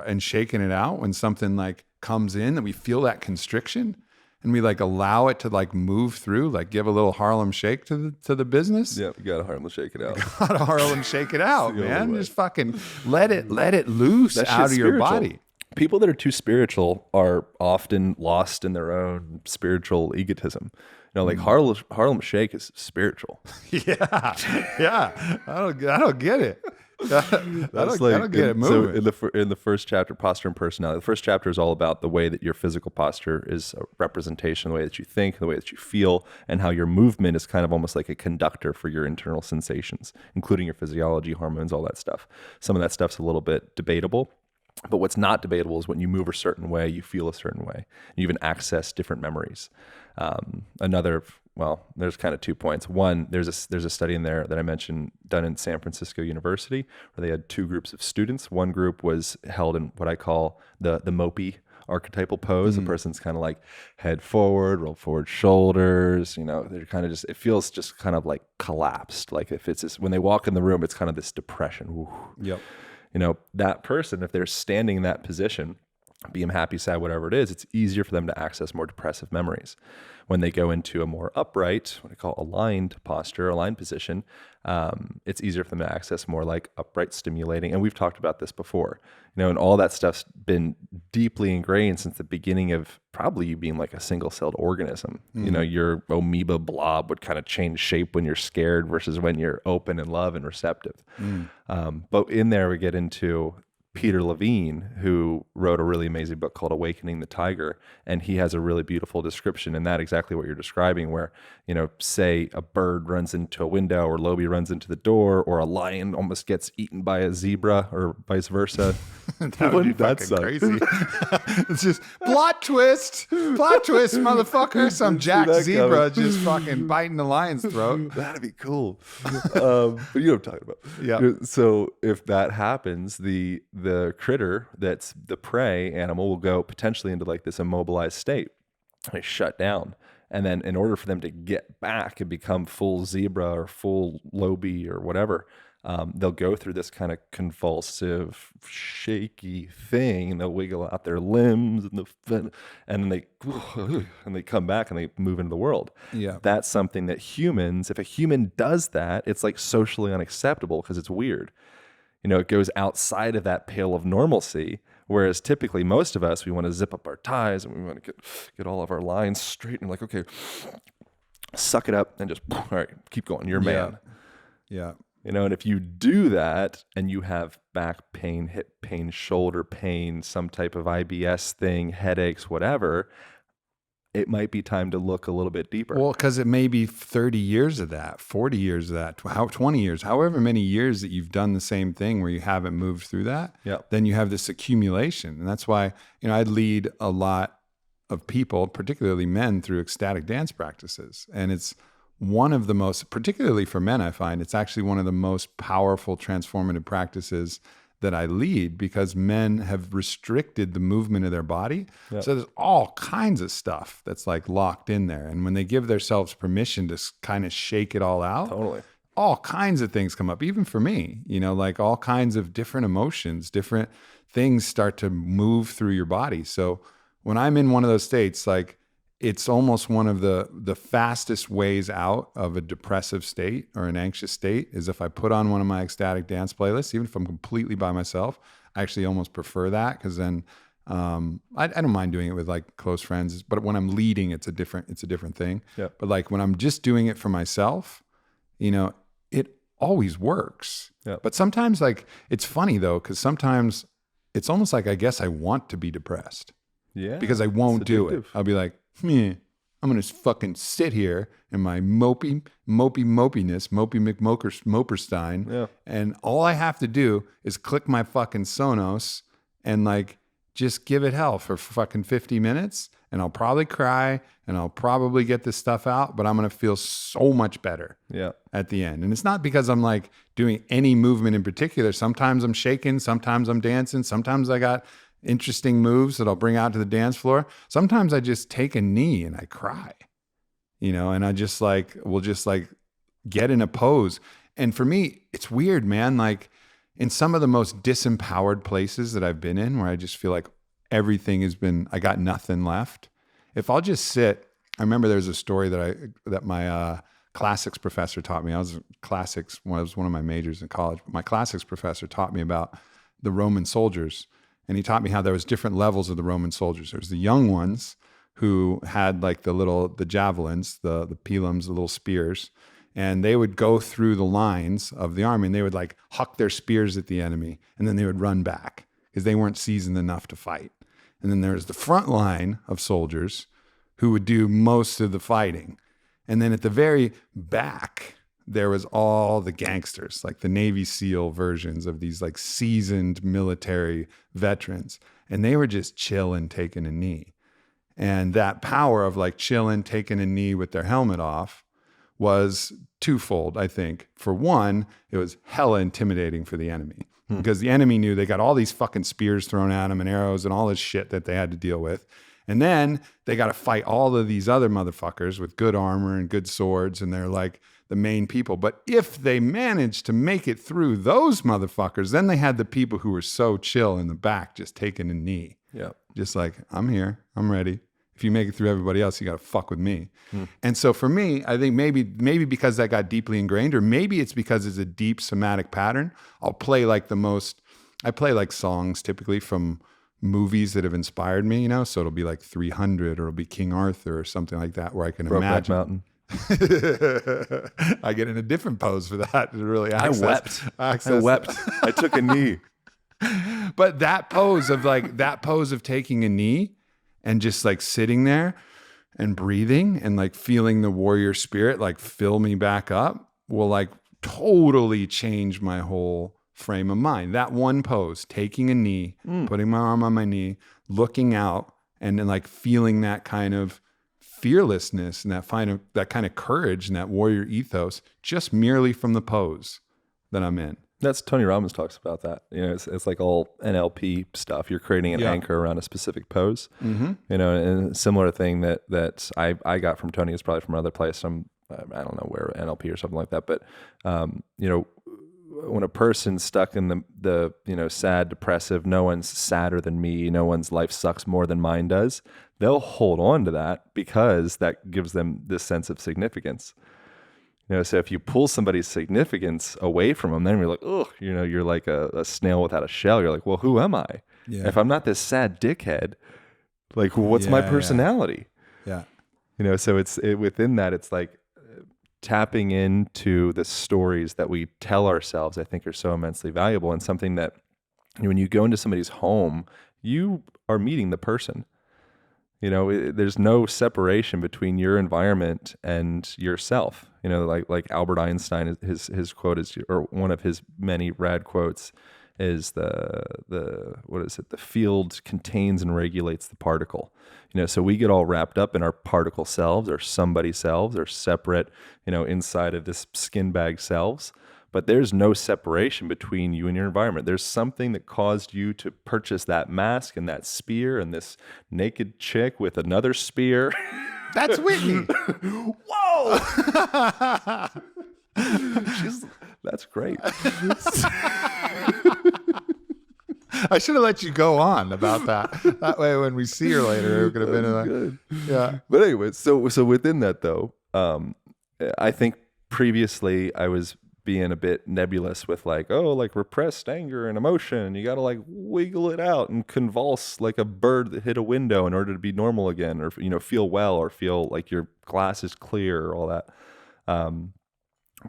[SPEAKER 1] and shaking it out when something like comes in that we feel that constriction and we like allow it to like move through, like give a little Harlem shake to the business.
[SPEAKER 4] Yeah, you gotta Harlem shake it out.
[SPEAKER 1] Gotta Harlem shake it out, man. Just fucking let it loose out of your body.
[SPEAKER 4] People that are too spiritual are often lost in their own spiritual egotism. Like Harlem Shake is spiritual.
[SPEAKER 1] Yeah. I don't get it. I don't get it moving.
[SPEAKER 4] So in the first chapter, posture and personality, the first chapter is all about the way that your physical posture is a representation of the way that you think, the way that you feel, and how your movement is kind of almost like a conductor for your internal sensations, including your physiology, hormones, all that stuff. Some of that stuff's a little bit debatable. But what's not debatable is when you move a certain way, you feel a certain way. You even access different memories. There's kind of 2 points. One, there's a study in there that I mentioned done in San Francisco University where they had 2 groups of students. One group was held in what I call the mopey archetypal pose. The person's kind of like head forward, roll forward shoulders. They're kind of it feels just kind of like collapsed. Like if it's when they walk in the room, it's kind of this depression. Ooh.
[SPEAKER 1] Yep.
[SPEAKER 4] That person, if they're standing in that position, be them happy, sad, whatever it is, it's easier for them to access more depressive memories. When they go into a more upright, what I call aligned posture, aligned position, it's easier for them to access more like upright stimulating. And we've talked about this before, and all that stuff's been deeply ingrained since the beginning of probably you being like a single-celled organism. Your amoeba blob would kind of change shape when you're scared versus when you're open and love and receptive. But in there we get into Peter Levine, who wrote a really amazing book called Awakening the Tiger. And he has a really beautiful description in that, exactly what you're describing, where, say a bird runs into a window or Lobi runs into the door or a lion almost gets eaten by a zebra or vice versa.
[SPEAKER 1] That would be fucking crazy. It's just plot twist, motherfucker. Some jack zebra just fucking biting the lion's throat.
[SPEAKER 4] That'd be cool. But you know what I'm talking about.
[SPEAKER 1] Yeah.
[SPEAKER 4] So if that happens, the critter that's the prey animal will go potentially into like this immobilized state. They shut down. And then in order for them to get back and become full zebra or full Lobi or whatever, they'll go through this kind of convulsive, shaky thing, and they'll wiggle out their limbs and then they come back and they move into the world.
[SPEAKER 1] Yeah.
[SPEAKER 4] That's something that humans, if a human does that, it's like socially unacceptable because it's weird. It goes outside of that pale of normalcy, whereas typically most of us, we want to zip up our ties and we want to get all of our lines straight and like, okay, suck it up and just, all right, keep going. You're a man.
[SPEAKER 1] Yeah.
[SPEAKER 4] And if you do that and you have back pain, hip pain, shoulder pain, some type of IBS thing, headaches, whatever, it might be time to look a little bit deeper.
[SPEAKER 1] Well, because it may be 30 years of that, 40 years of that, 20 years, however many years that you've done the same thing where you haven't moved through that, then you have this accumulation. And that's why, I lead a lot of people, particularly men, through ecstatic dance practices. And it's one of the most, particularly for men, I find, it's actually one of the most powerful transformative practices that I lead, because men have restricted the movement of their body. So there's all kinds of stuff that's like locked in there. And when they give themselves permission to kind of shake it all out, all kinds of things come up, even for me, like all kinds of different emotions, different things start to move through your body. So when I'm in one of those states, like it's almost one of the fastest ways out of a depressive state or an anxious state is if I put on one of my ecstatic dance playlists, even if I'm completely by myself. I actually almost prefer that, because then I don't mind doing it with like close friends, but when I'm leading, it's a different thing. But like when I'm just doing it for myself, it always works. But sometimes, like, it's funny though, because sometimes it's almost like I guess I want to be depressed. Because I won't do it. I'll be like, I'm going to fucking sit here in my mopiness, Mopey McMoperstein. And all I have to do is click my fucking Sonos and like just give it hell for fucking 50 minutes. And I'll probably cry and I'll probably get this stuff out, but I'm going to feel so much better at the end. And it's not because I'm like doing any movement in particular. Sometimes I'm shaking, sometimes I'm dancing, sometimes I got interesting moves that I'll bring out to the dance floor. Sometimes I just take a knee and I cry, and I just will just get in a pose. And for me, it's weird, man. Like in some of the most disempowered places that I've been in, where I just feel like everything I got nothing left. If I'll just sit, I remember there's a story that my classics professor taught me. Classics was one of my majors in college. My classics professor taught me about the Roman soldiers. And he taught me how there was different levels of the Roman soldiers. There's the young ones who had like the javelins, the pilums, the little spears, and they would go through the lines of the army and they would like huck their spears at the enemy, and then they would run back because they weren't seasoned enough to fight. And then there's the front line of soldiers who would do most of the fighting. And then at the very back, there was all the gangsters, like the Navy SEAL versions of these like seasoned military veterans. And they were just chilling, taking a knee. And that power of like chilling, taking a knee with their helmet off was twofold, I think. For one, it was hella intimidating for the enemy, because the enemy knew they got all these fucking spears thrown at them and arrows and all this shit that they had to deal with. And then they got to fight all of these other motherfuckers with good armor and good swords, and they're like the main people. But if they managed to make it through those motherfuckers, then they had the people who were so chill in the back just taking a knee. Just like, I'm here, I'm ready. If you make it through everybody else, you got to fuck with me. And so for me, I think maybe because that got deeply ingrained, or maybe it's because it's a deep somatic pattern, I'll play like I play like songs typically from movies that have inspired me, so it'll be like 300 or it'll be King Arthur or something like that, where I can imagine.
[SPEAKER 4] Mountain.
[SPEAKER 1] I get in a different pose for that to really access.
[SPEAKER 4] I wept. I took a knee.
[SPEAKER 1] But that pose of taking a knee and just like sitting there and breathing and like feeling the warrior spirit like fill me back up will like totally change my whole frame of mind. That one pose, taking a knee, putting my arm on my knee, looking out, and then like feeling that kind of fearlessness and that kind of courage and that warrior ethos just merely from the pose that I'm in.
[SPEAKER 4] That's Tony Robbins talks about that. It's like all NLP stuff. You're creating an anchor around a specific pose. And a similar thing that I got from Tony is probably from another place. I don't know where, NLP or something like that. But when a person's stuck in the sad, depressive, no one's sadder than me, no one's life sucks more than mine does, they'll hold on to that because that gives them this sense of significance. So if you pull somebody's significance away from them, then you're like, oh, you're like a snail without a shell. You're like, well, who am I? Yeah. If I'm not this sad dickhead, like, what's my personality?
[SPEAKER 1] Yeah.
[SPEAKER 4] So within that, it's like tapping into the stories that we tell ourselves, I think, are so immensely valuable, and something that when you go into somebody's home, you are meeting the person. There's no separation between your environment and yourself. Like Albert Einstein, his quote is, or one of his many rad quotes is what is it? The field contains and regulates the particle. So we get all wrapped up in our particle selves or somebody selves or separate, inside of this skin bag selves. But there's no separation between you and your environment. There's something that caused you to purchase that mask and that spear and this naked chick with another spear.
[SPEAKER 1] That's Whitney.
[SPEAKER 4] Whoa! That's great.
[SPEAKER 1] I should have let you go on about that. That way, when we see her later, it could have been
[SPEAKER 4] good.
[SPEAKER 1] Yeah.
[SPEAKER 4] But anyway, so within that though, I think previously I was being a bit nebulous with like repressed anger and emotion. You got to like wiggle it out and convulse like a bird that hit a window in order to be normal again, or feel well, or feel like your glass is clear, or all that.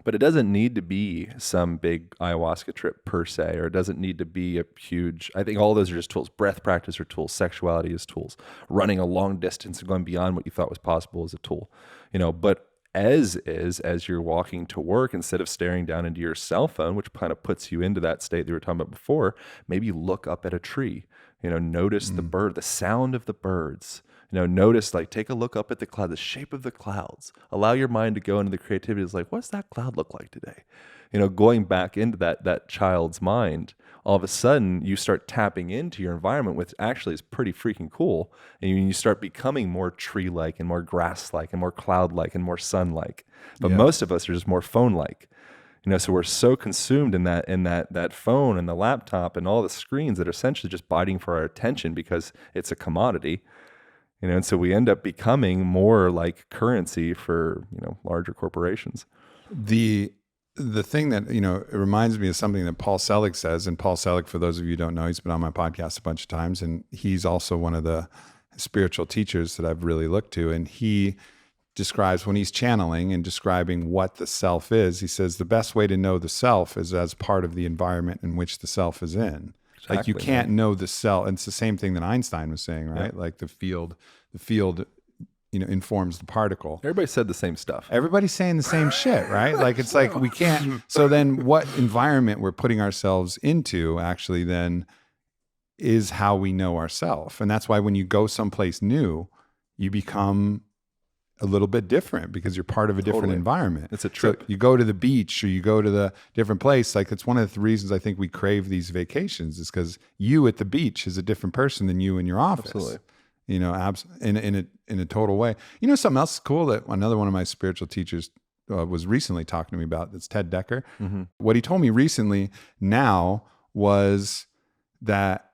[SPEAKER 4] But it doesn't need to be some big ayahuasca trip per se, or it doesn't need to be a huge, I think all those are just tools. Breath practice are tools. Sexuality is tools. Running a long distance and going beyond what you thought was possible is a tool, but as you're walking to work, instead of staring down into your cell phone, which kind of puts you into that state that we were talking about before, maybe look up at a tree, notice the bird, the sound of the birds, notice, like, take a look up at the cloud, the shape of the clouds, allow your mind to go into the creativity. It's like, what's that cloud look like today? Going back into that child's mind, all of a sudden you start tapping into your environment, which actually is pretty freaking cool. And you start becoming more tree-like and more grass-like and more cloud-like and more sun-like. But most of us are just more phone-like. So we're so consumed in that phone and the laptop and all the screens that are essentially just biting for our attention because it's a commodity. And so we end up becoming more like currency for, larger corporations.
[SPEAKER 1] The thing that, it reminds me of something that Paul Selig says, and Paul Selig, for those of you who don't know, he's been on my podcast a bunch of times, and he's also one of the spiritual teachers that I've really looked to. And he describes, when he's channeling and describing what the self is, he says the best way to know the self is as part of the environment in which the self is in. Exactly, like you can't know the self. And it's the same thing that Einstein was saying, right? Yeah. Like the field, informs the particle.
[SPEAKER 4] Everybody said the same stuff.
[SPEAKER 1] Everybody's saying the same shit, right? Like, it's like we can't. So then what environment we're putting ourselves into actually then is how we know ourselves. And that's why when you go someplace new, you become a little bit different because you're part of a different environment.
[SPEAKER 4] It's a trip.
[SPEAKER 1] So you go to the beach or you go to the different place. Like, it's one of the reasons I think we crave these vacations, is because you at the beach is a different person than you in your office.
[SPEAKER 4] Absolutely.
[SPEAKER 1] In a total way. Something else cool that another one of my spiritual teachers was recently talking to me about, that's Ted Decker. Mm-hmm. What he told me recently now was that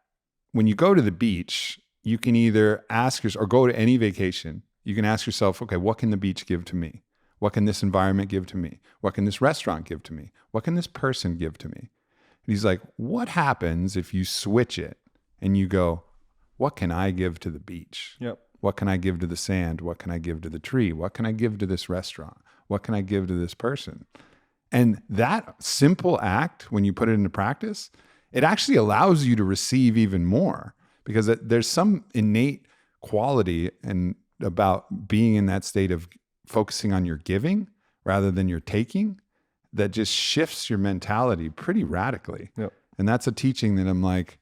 [SPEAKER 1] when you go to the beach, you can either ask yourself, or go to any vacation, you can ask yourself, okay, what can the beach give to me? What can this environment give to me? What can this restaurant give to me? What can this person give to me? And he's like, what happens if you switch it and you go, what can I give to the beach?
[SPEAKER 4] Yep.
[SPEAKER 1] What can I give to the sand? What can I give to the tree? What can I give to this restaurant? What can I give to this person? And that simple act, when you put it into practice, it actually allows you to receive even more, because there's some innate quality and about being in that state of focusing on your giving rather than your taking that just shifts your mentality pretty radically.
[SPEAKER 4] Yep.
[SPEAKER 1] And that's a teaching that I'm like,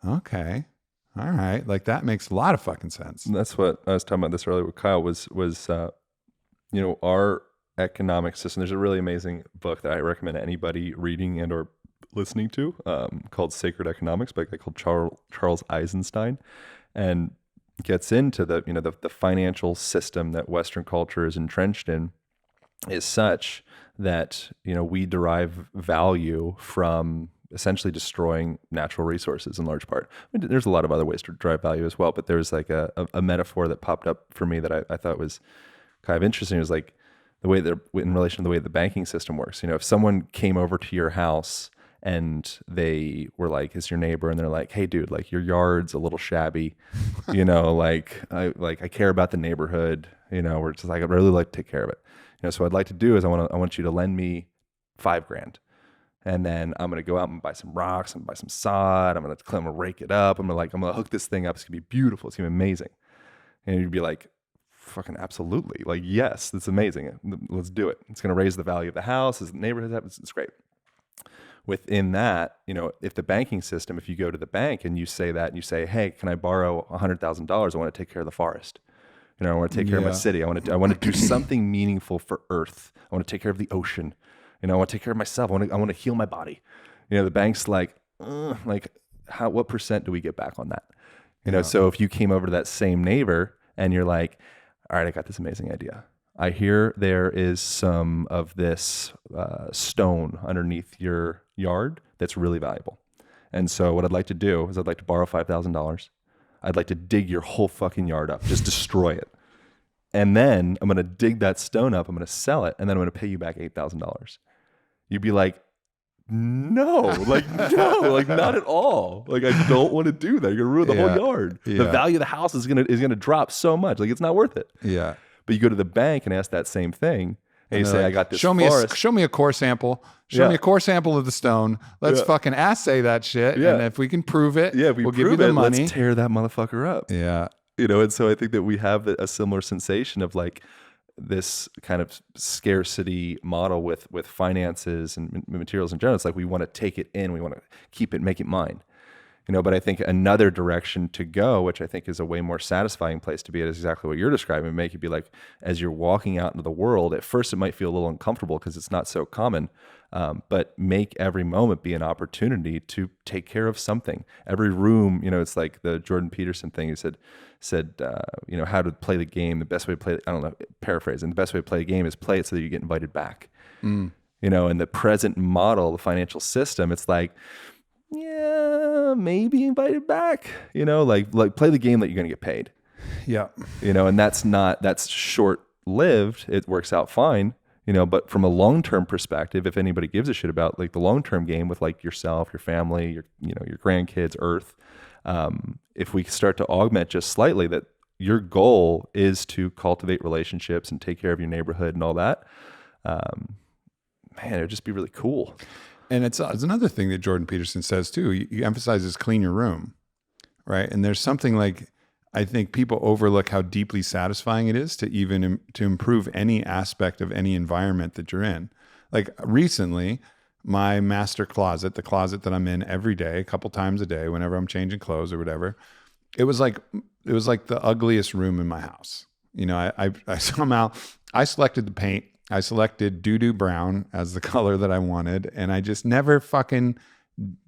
[SPEAKER 1] okay. All right. Like, that makes a lot of fucking sense.
[SPEAKER 4] And that's what I was talking about this earlier with Kyle was our economic system. There's a really amazing book that I recommend anybody reading and or listening to called Sacred Economics by a guy called Charles Eisenstein, and gets into the financial system that Western culture is entrenched in is such that, we derive value from essentially destroying natural resources in large part. I mean, there's a lot of other ways to drive value as well, but there's like a metaphor that popped up for me that I thought was kind of interesting. It was like the way that, in relation to the way the banking system works. If someone came over to your house and they were like, it's your neighbor, and they're like, hey dude, like, your yard's a little shabby, I care about the neighborhood, we're just like, I'd really like to take care of it. So what I'd like to do is I want you to lend me $5,000. And then I'm going to go out and buy some rocks and buy some sod. I'm going to rake it up. I'm going to hook this thing up. It's going to be beautiful. It's going to be amazing. And you'd be like, fucking absolutely. Like, yes, that's amazing. Let's do it. It's going to raise the value of the house as the neighborhood happens. It's great. Within that, if the banking system, if you go to the bank and you say that and you say, hey, can I borrow $100,000? I want to take care of the forest. I want to take care of my city. I want to do something meaningful for Earth. I want to take care of the ocean. I want to take care of myself. I want to heal my body. The bank's like, what percent do we get back on that? So if you came over to that same neighbor and you're like, all right, I got this amazing idea. I hear there is some of this stone underneath your yard that's really valuable. And so what I'd like to do is I'd like to borrow $5,000. I'd like to dig your whole fucking yard up, just destroy it. And then I'm going to dig that stone up, I'm going to sell it, and then I'm going to pay you back $8,000. You'd be like, no, not at all. Like, I don't want to do that. You're going to ruin the whole yard. The value of the house is going to drop so much. Like, it's not worth it.
[SPEAKER 1] Yeah.
[SPEAKER 4] But you go to the bank and ask that same thing. And you say, I got this forest.
[SPEAKER 1] Show me a core sample. Show me a core sample of the stone. Let's fucking assay that shit. Yeah. And if we can prove it, we'll give you the money.
[SPEAKER 4] Let's tear that motherfucker up.
[SPEAKER 1] Yeah.
[SPEAKER 4] And so I think that we have a similar sensation of like this kind of scarcity model with finances and materials in general. It's like we want to take it in. We want to keep it, make it mine. But I think another direction to go, which I think is a way more satisfying place to be at, is exactly what you're describing. Make it be like, as you're walking out into the world, at first it might feel a little uncomfortable because it's not so common, but make every moment be an opportunity to take care of something. Every room, it's like the Jordan Peterson thing. He said, how to play the game. The best way to play it, I don't know, paraphrasing. The best way to play the game is play it so that you get invited back. And the present model, the financial system, it's like, yeah, maybe invited back, like play the game that you're going to get paid.
[SPEAKER 1] Yeah.
[SPEAKER 4] And that's short lived. It works out fine, but from a long-term perspective, if anybody gives a shit about like the long-term game with like yourself, your family, your grandkids, Earth, if we start to augment just slightly that your goal is to cultivate relationships and take care of your neighborhood and all that, man, it'd just be really cool.
[SPEAKER 1] And it's another thing that Jordan Peterson says too. He emphasizes clean your room, right? And there's something like, I think people overlook how deeply satisfying it is to improve any aspect of any environment that you're in. Like recently, my master closet, the closet that I'm in every day, a couple times a day, whenever I'm changing clothes or whatever, it was like the ugliest room in my house. I somehow selected the paint. I selected doo-doo brown as the color that I wanted, and I just never fucking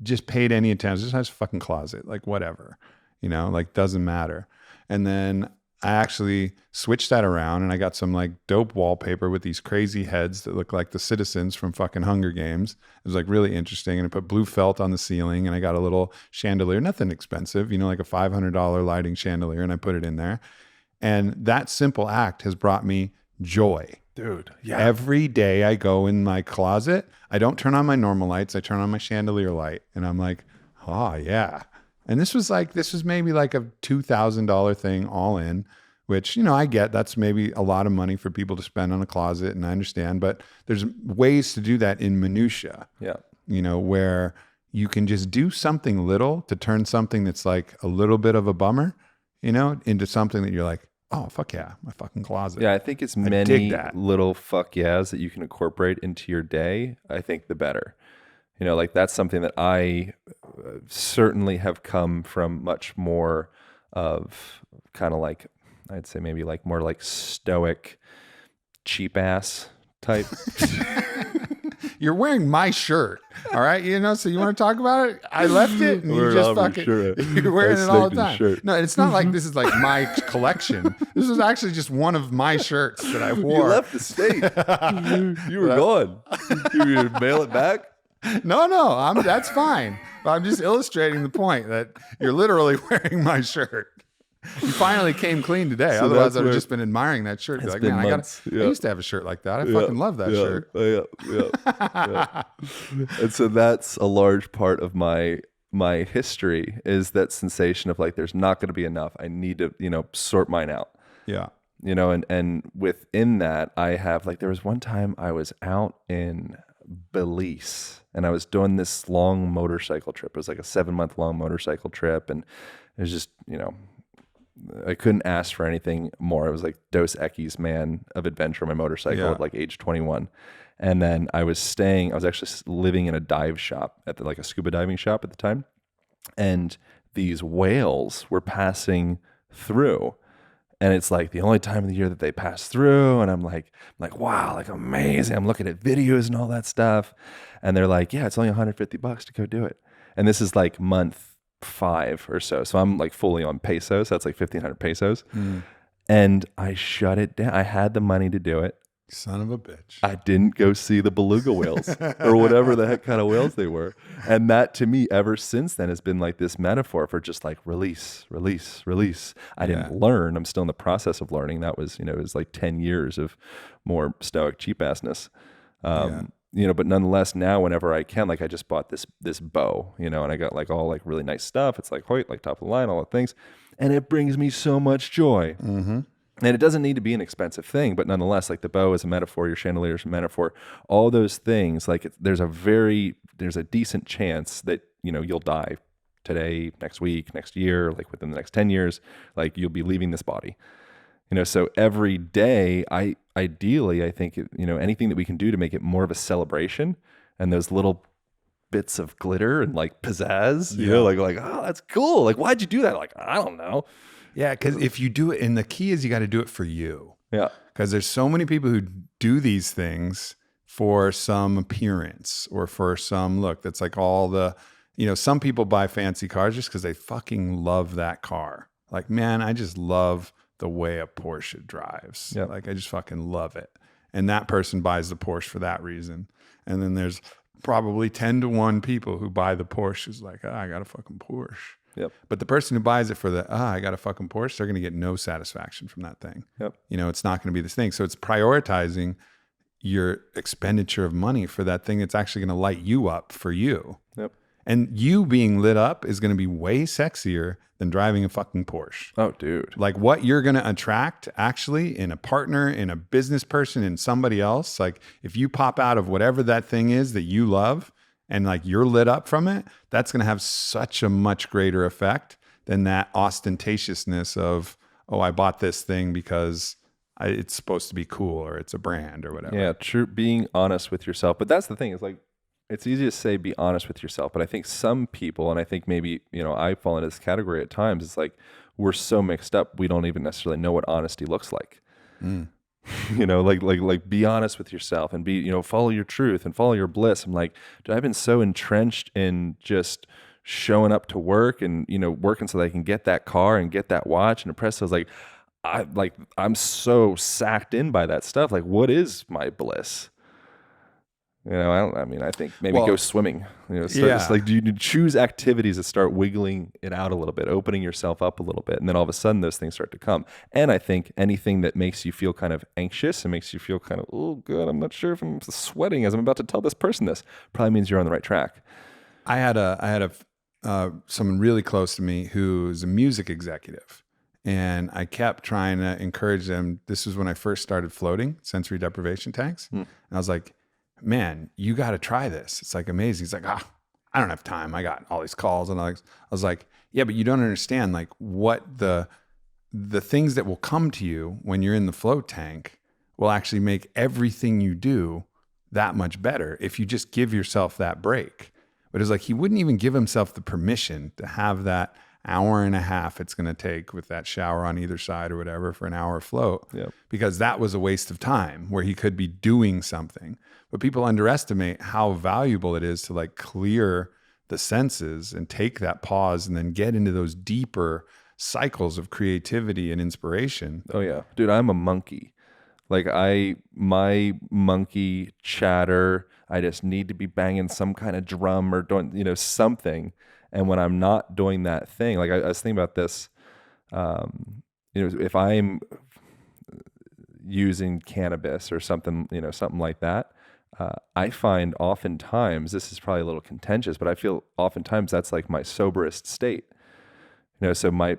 [SPEAKER 1] just paid any attention. Just has a fucking closet, like whatever, like doesn't matter. And then I actually switched that around, and I got some like dope wallpaper with these crazy heads that look like the citizens from fucking Hunger Games. It was like really interesting, and I put blue felt on the ceiling, and I got a little chandelier, nothing expensive, like a $500 lighting chandelier, and I put it in there. And that simple act has brought me joy.
[SPEAKER 4] Dude, yeah.
[SPEAKER 1] Every day I go in my closet, I don't turn on my normal lights. I turn on my chandelier light, and I'm like, oh yeah. And this was maybe like a $2,000 thing all in, which, I get that's maybe a lot of money for people to spend on a closet, and I understand, but there's ways to do that in minutia.
[SPEAKER 4] Yeah.
[SPEAKER 1] Where you can just do something little to turn something that's like a little bit of a bummer, into something that you're like, oh, fuck yeah, my fucking closet.
[SPEAKER 4] Yeah, I think it's many little fuck yeahs that you can incorporate into your day. I think the better. Like that's something that I certainly have come from much more of kind of like, I'd say maybe like more like stoic, cheap ass type.
[SPEAKER 1] You're wearing my shirt, all right? So you want to talk about it? I left it, and you just fucking, you're wearing it all the time. Shirt. No, it's not like this is like my collection. This is actually just one of my shirts that I wore.
[SPEAKER 4] You left the state. you were gone. You were to mail it back?
[SPEAKER 1] No, that's fine. But I'm just illustrating the point that you're literally wearing my shirt. You finally came clean today. So otherwise, I'd have just been admiring that shirt. Like, man, I used to have a shirt like that. I fucking love that shirt.
[SPEAKER 4] Yeah. And so that's a large part of my history is that sensation of like, there's not going to be enough. I need to, sort mine out.
[SPEAKER 1] Yeah.
[SPEAKER 4] And within that, I have like, there was one time I was out in Belize and I was doing this long motorcycle trip. It was like a 7-month long motorcycle trip. And it was just, I couldn't ask for anything more. It was like Dos Equis man of adventure on my motorcycle at like age 21. And then I was actually living in a dive shop like a scuba diving shop at the time. And these whales were passing through. And it's like the only time of the year that they pass through. And I'm like, wow, like amazing. I'm looking at videos and all that stuff. And they're like, yeah, it's only $150 to go do it. And this is like month 5 or so. So I'm like fully on pesos. So that's like 1,500 pesos. And I shut it down. I had the money to do it.
[SPEAKER 1] Son of a bitch.
[SPEAKER 4] I didn't go see the beluga whales or whatever the heck kind of whales they were. And that to me, ever since then, has been like this metaphor for just like release, release, release. I didn't learn. I'm still in the process of learning. That was, it was like 10 years of more stoic cheap assness. But nonetheless, now whenever I can, like I just bought this bow, and I got like all like really nice stuff. It's like Hoyt, like top of the line, all the things. And it brings me so much joy. Mm-hmm. And it doesn't need to be an expensive thing, but nonetheless, like the bow is a metaphor, your chandelier is a metaphor, all those things, like there's a decent chance that, you'll die today, next week, next year, like within the next 10 years, like you'll be leaving this body. So every day, ideally, I think, anything that we can do to make it more of a celebration and those little bits of glitter and like pizzazz, like, oh, that's cool. Like, why'd you do that? Like, I don't know.
[SPEAKER 1] Yeah, because if you do it, and the key is you got to do it for you.
[SPEAKER 4] Yeah.
[SPEAKER 1] Because there's so many people who do these things for some appearance or for some look. That's like all the, some people buy fancy cars just because they fucking love that car. Like, man, I just love the way a Porsche drives.
[SPEAKER 4] Yeah.
[SPEAKER 1] Like, I just fucking love it. And that person buys the Porsche for that reason. And then there's probably 10 to 1 people who buy the Porsche who's like, I got a fucking Porsche.
[SPEAKER 4] Yep.
[SPEAKER 1] But the person who buys it for I got a fucking Porsche, they're going to get no satisfaction from that thing.
[SPEAKER 4] Yep.
[SPEAKER 1] It's not going to be this thing. So it's prioritizing your expenditure of money for that thing that's actually going to light you up for you.
[SPEAKER 4] Yep.
[SPEAKER 1] And you being lit up is going to be way sexier than driving a fucking Porsche.
[SPEAKER 4] Oh, dude.
[SPEAKER 1] Like what you're going to attract actually in a partner, in a business person, in somebody else. Like if you pop out of whatever that thing is that you love, and like you're lit up from it, that's going to have such a much greater effect than that ostentatiousness of, oh, I bought this thing because it's supposed to be cool or it's a brand or whatever.
[SPEAKER 4] Yeah, true. Being honest with yourself. But that's the thing is like, it's easy to say be honest with yourself. But I think some people, and I think maybe, I fall into this category at times, it's like we're so mixed up, we don't even necessarily know what honesty looks like. Like be honest with yourself and be, follow your truth and follow your bliss. I'm like, dude, I've been so entrenched in just showing up to work and, working so that I can get that car and get that watch and impress. I was like, I'm so sacked in by that stuff. Like, what is my bliss? I think maybe go swimming, it's like, do you choose activities that start wiggling it out a little bit, opening yourself up a little bit. And then all of a sudden those things start to come. And I think anything that makes you feel kind of anxious and makes you feel kind of, oh, good, I'm not sure if I'm sweating as I'm about to tell this person this, probably means you're on the right track.
[SPEAKER 1] I had someone really close to me who's a music executive. And I kept trying to encourage them. This was when I first started floating sensory deprivation tanks. And I was like, man, you got to try this. It's like amazing. He's like, I don't have time. I got all these calls. And I was like, yeah, but you don't understand like what the things that will come to you when you're in the float tank will actually make everything you do that much better if you just give yourself that break. But it's like, he wouldn't even give himself the permission to have that hour and a half it's going to take with that shower on either side or whatever for an hour float, because that was a waste of time where he could be doing something. But people underestimate how valuable it is to like clear the senses and take that pause and then get into those deeper cycles of creativity and inspiration.
[SPEAKER 4] Oh yeah, dude, I'm a monkey. Like my monkey chatter, I just need to be banging some kind of drum or doing, something. And when I'm not doing that thing, like I was thinking about this, if I'm using cannabis or something, something like that, I find oftentimes, this is probably a little contentious, but I feel oftentimes that's like my soberest state. So my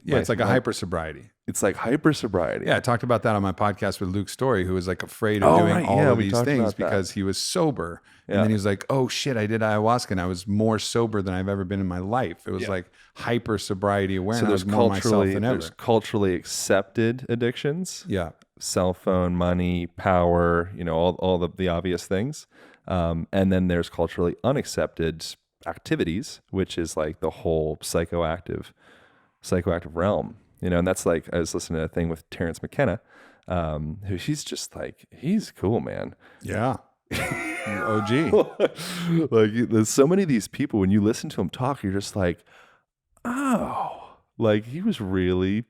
[SPEAKER 1] it's like a hyper sobriety.
[SPEAKER 4] it's like hyper sobriety.
[SPEAKER 1] Yeah, I talked about that on my podcast with Luke Story, who was like afraid of doing all of these things because he was sober. Yeah. And then he was like, oh shit, I did ayahuasca and I was more sober than I've ever been in my life. It was like hyper sobriety awareness. So
[SPEAKER 4] there's
[SPEAKER 1] more myself than ever.
[SPEAKER 4] There's culturally accepted addictions.
[SPEAKER 1] Yeah.
[SPEAKER 4] Cell phone, money, power, all the obvious things. And then there's culturally unaccepted activities, which is like the whole psychoactive realm. And that's like, I was listening to a thing with Terrence McKenna, who he's cool, man.
[SPEAKER 1] Yeah. OG.
[SPEAKER 4] Like there's so many of these people, when you listen to him talk, you're just like, oh, like he was really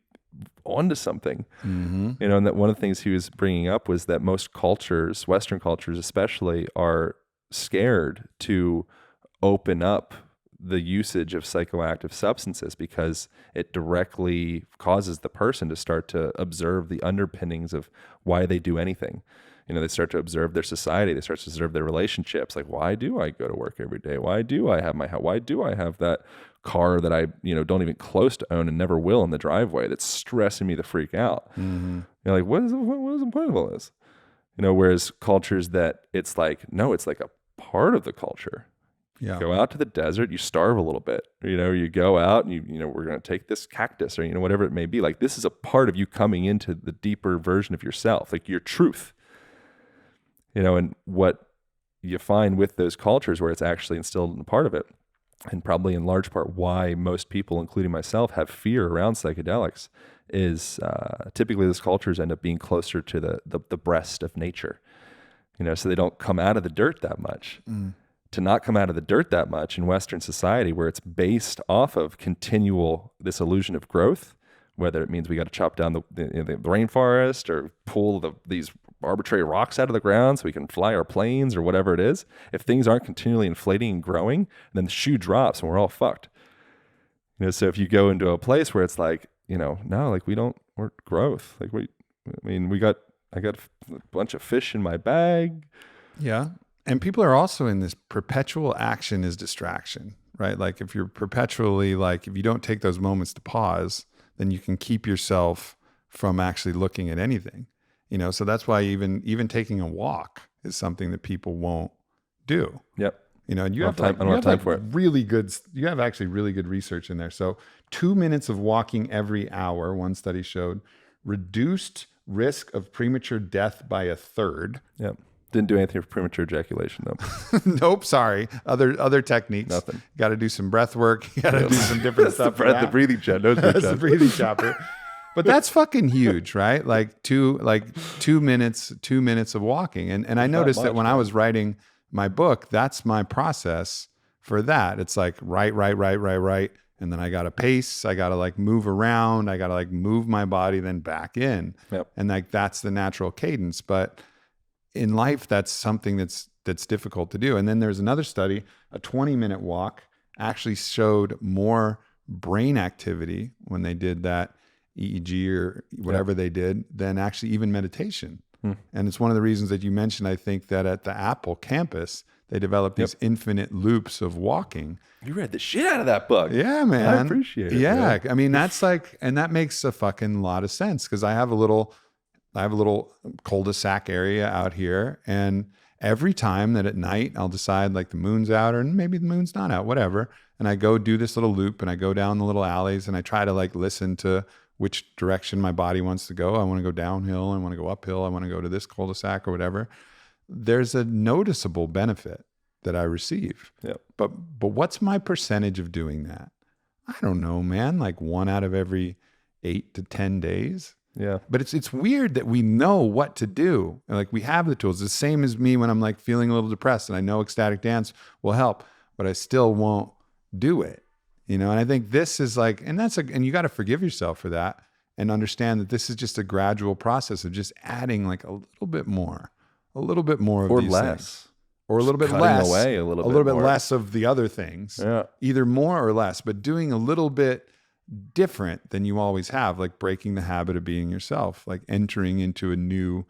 [SPEAKER 4] onto something. Mm-hmm. And that one of the things he was bringing up was that most cultures, Western cultures especially, are scared to open up the usage of psychoactive substances because it directly causes the person to start to observe the underpinnings of why they do anything. They start to observe their society. They start to observe their relationships. Like, why do I go to work every day? Why do I have my house? Why do I have that car that I, don't even close to own and never will in the driveway that's stressing me the freak out? Mm-hmm. You're like, what is the point of all this? Whereas cultures that it's like, no, it's like a part of the culture. Yeah. You go out to the desert, you starve a little bit, you go out and we're going to take this cactus or, whatever it may be. Like this is a part of you coming into the deeper version of yourself, like your truth, and what you find with those cultures where it's actually instilled in part of it. And probably in large part why most people, including myself, have fear around psychedelics is typically those cultures end up being closer to the breast of nature, so they don't come out of the dirt that much. Mm. To not come out of the dirt that much in Western society where it's based off of continual, this illusion of growth, whether it means we got to chop down the rainforest or pull these arbitrary rocks out of the ground so we can fly our planes or whatever it is. If things aren't continually inflating and growing, then the shoe drops and we're all fucked. So if you go into a place where it's like, no, like we're growth. Like I got a bunch of fish in my bag.
[SPEAKER 1] Yeah. And people are also in this perpetual action is distraction, right? Like if you're perpetually if you don't take those moments to pause, then you can keep yourself from actually looking at anything, So that's why even taking a walk is something that people won't do.
[SPEAKER 4] Yep.
[SPEAKER 1] And you have time. I don't have time for it. You have actually really good research in there. So 2 minutes of walking every hour, one study showed, reduced risk of premature death by 1/3.
[SPEAKER 4] Yep. Didn't do anything for premature ejaculation though.
[SPEAKER 1] Nope, sorry. Other techniques.
[SPEAKER 4] Nothing.
[SPEAKER 1] Got to do some breath work. You got to do some different stuff.
[SPEAKER 4] The breathing chapter.
[SPEAKER 1] That's the breathing chapter. But that's fucking huge, right? Like 2 minutes of walking. And I noticed that when I was writing my book, that's my process for that. It's like write. And then I got to pace. I got to move around. I got to move my body, then back in.
[SPEAKER 4] Yep.
[SPEAKER 1] And that's the natural cadence. But in life, that's something that's difficult to do. And then there's another study, a 20-minute walk actually showed more brain activity when they did that EEG or whatever they did than actually even meditation. And it's one of the reasons that you mentioned, I think, that at the Apple campus, they developed these infinite loops of walking.
[SPEAKER 4] You read the shit out of that book.
[SPEAKER 1] Yeah, man.
[SPEAKER 4] I appreciate it.
[SPEAKER 1] Yeah. Man. I mean, that's and that makes a fucking lot of sense because I have a little cul-de-sac area out here. And every time that at night I'll decide the moon's out or maybe the moon's not out, whatever. And I go do this little loop and I go down the little alleys and I try to listen to which direction my body wants to go. I want to go downhill. I want to go uphill. I want to go to this cul-de-sac or whatever. There's a noticeable benefit that I receive.
[SPEAKER 4] Yep.
[SPEAKER 1] But what's my percentage of doing that? I don't know, man. 1 out of every 8 to 10 days.
[SPEAKER 4] Yeah.
[SPEAKER 1] But it's weird that we know what to do. We have the tools. The same as me when I'm feeling a little depressed and I know ecstatic dance will help, but I still won't do it. And I think this is and you got to forgive yourself for that and understand that this is just a gradual process of just adding a little bit more of
[SPEAKER 4] or
[SPEAKER 1] these
[SPEAKER 4] less.
[SPEAKER 1] things. Or a little bit
[SPEAKER 4] cutting
[SPEAKER 1] less,
[SPEAKER 4] away a little bit more.
[SPEAKER 1] Less of the other things.
[SPEAKER 4] Yeah.
[SPEAKER 1] Either more or less, but doing a little bit different than you always have, breaking the habit of being yourself, entering into a new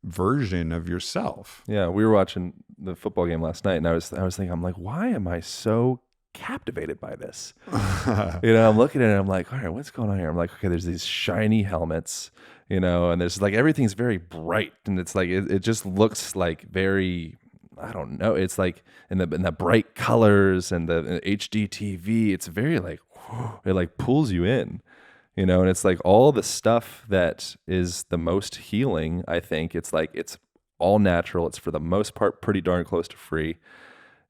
[SPEAKER 1] version of yourself.
[SPEAKER 4] Yeah, we were watching the football game last night, and I was thinking, I'm why am I so captivated by this. I'm looking at it, I'm like, all right, what's going on here? I'm like, okay, there's these shiny helmets, and there's like, everything's very bright, and it's like, it just looks like very, I don't know, it's like in the bright colors and the HD TV, it's very like, it like pulls you in, and it's like all the stuff that is the most healing, I think. It's like, it's all natural. It's for the most part pretty darn close to free.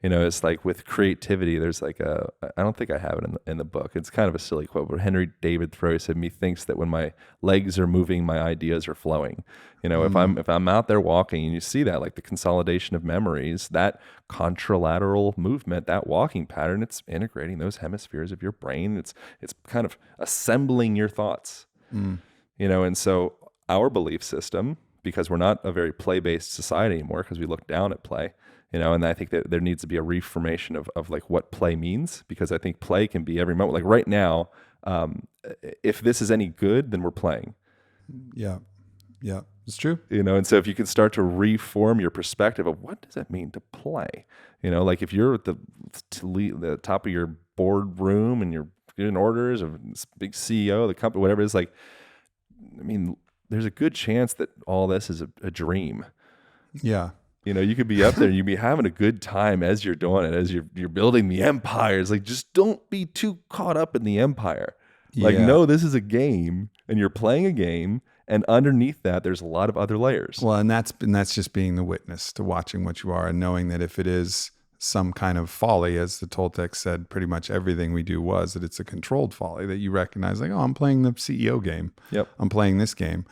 [SPEAKER 4] It's like with creativity, there's like I don't think I have it in the book. It's kind of a silly quote, but Henry David Thoreau said, "Methinks that when my legs are moving, my ideas are flowing." If I'm out there walking, and you see that, like the consolidation of memories, that contralateral movement, that walking pattern, it's integrating those hemispheres of your brain. It's kind of assembling your thoughts. And so our belief system, because we're not a very play-based society anymore, because we look down at play. And I think that there needs to be a reformation of like what play means, because I think play can be every moment. Like right now, if this is any good, then we're playing.
[SPEAKER 1] Yeah, it's true.
[SPEAKER 4] And so if you can start to reform your perspective of what does it mean to play, like if you're at the top of your board room and you're getting orders of this big CEO, the company, whatever it is, like, I mean, there's a good chance that all this is a dream.
[SPEAKER 1] Yeah.
[SPEAKER 4] You could be up there and you'd be having a good time as you're doing it, as you're building the empire. It's like, just don't be too caught up in the empire. Like, no, this is a game and you're playing a game, and underneath that, there's a lot of other layers.
[SPEAKER 1] Well, and that's just being the witness to watching what you are, and knowing that if it is some kind of folly, as the Toltec said, pretty much everything we do was, that it's a controlled folly, that you recognize like, oh, I'm playing the CEO game.
[SPEAKER 4] Yep.
[SPEAKER 1] I'm playing this game.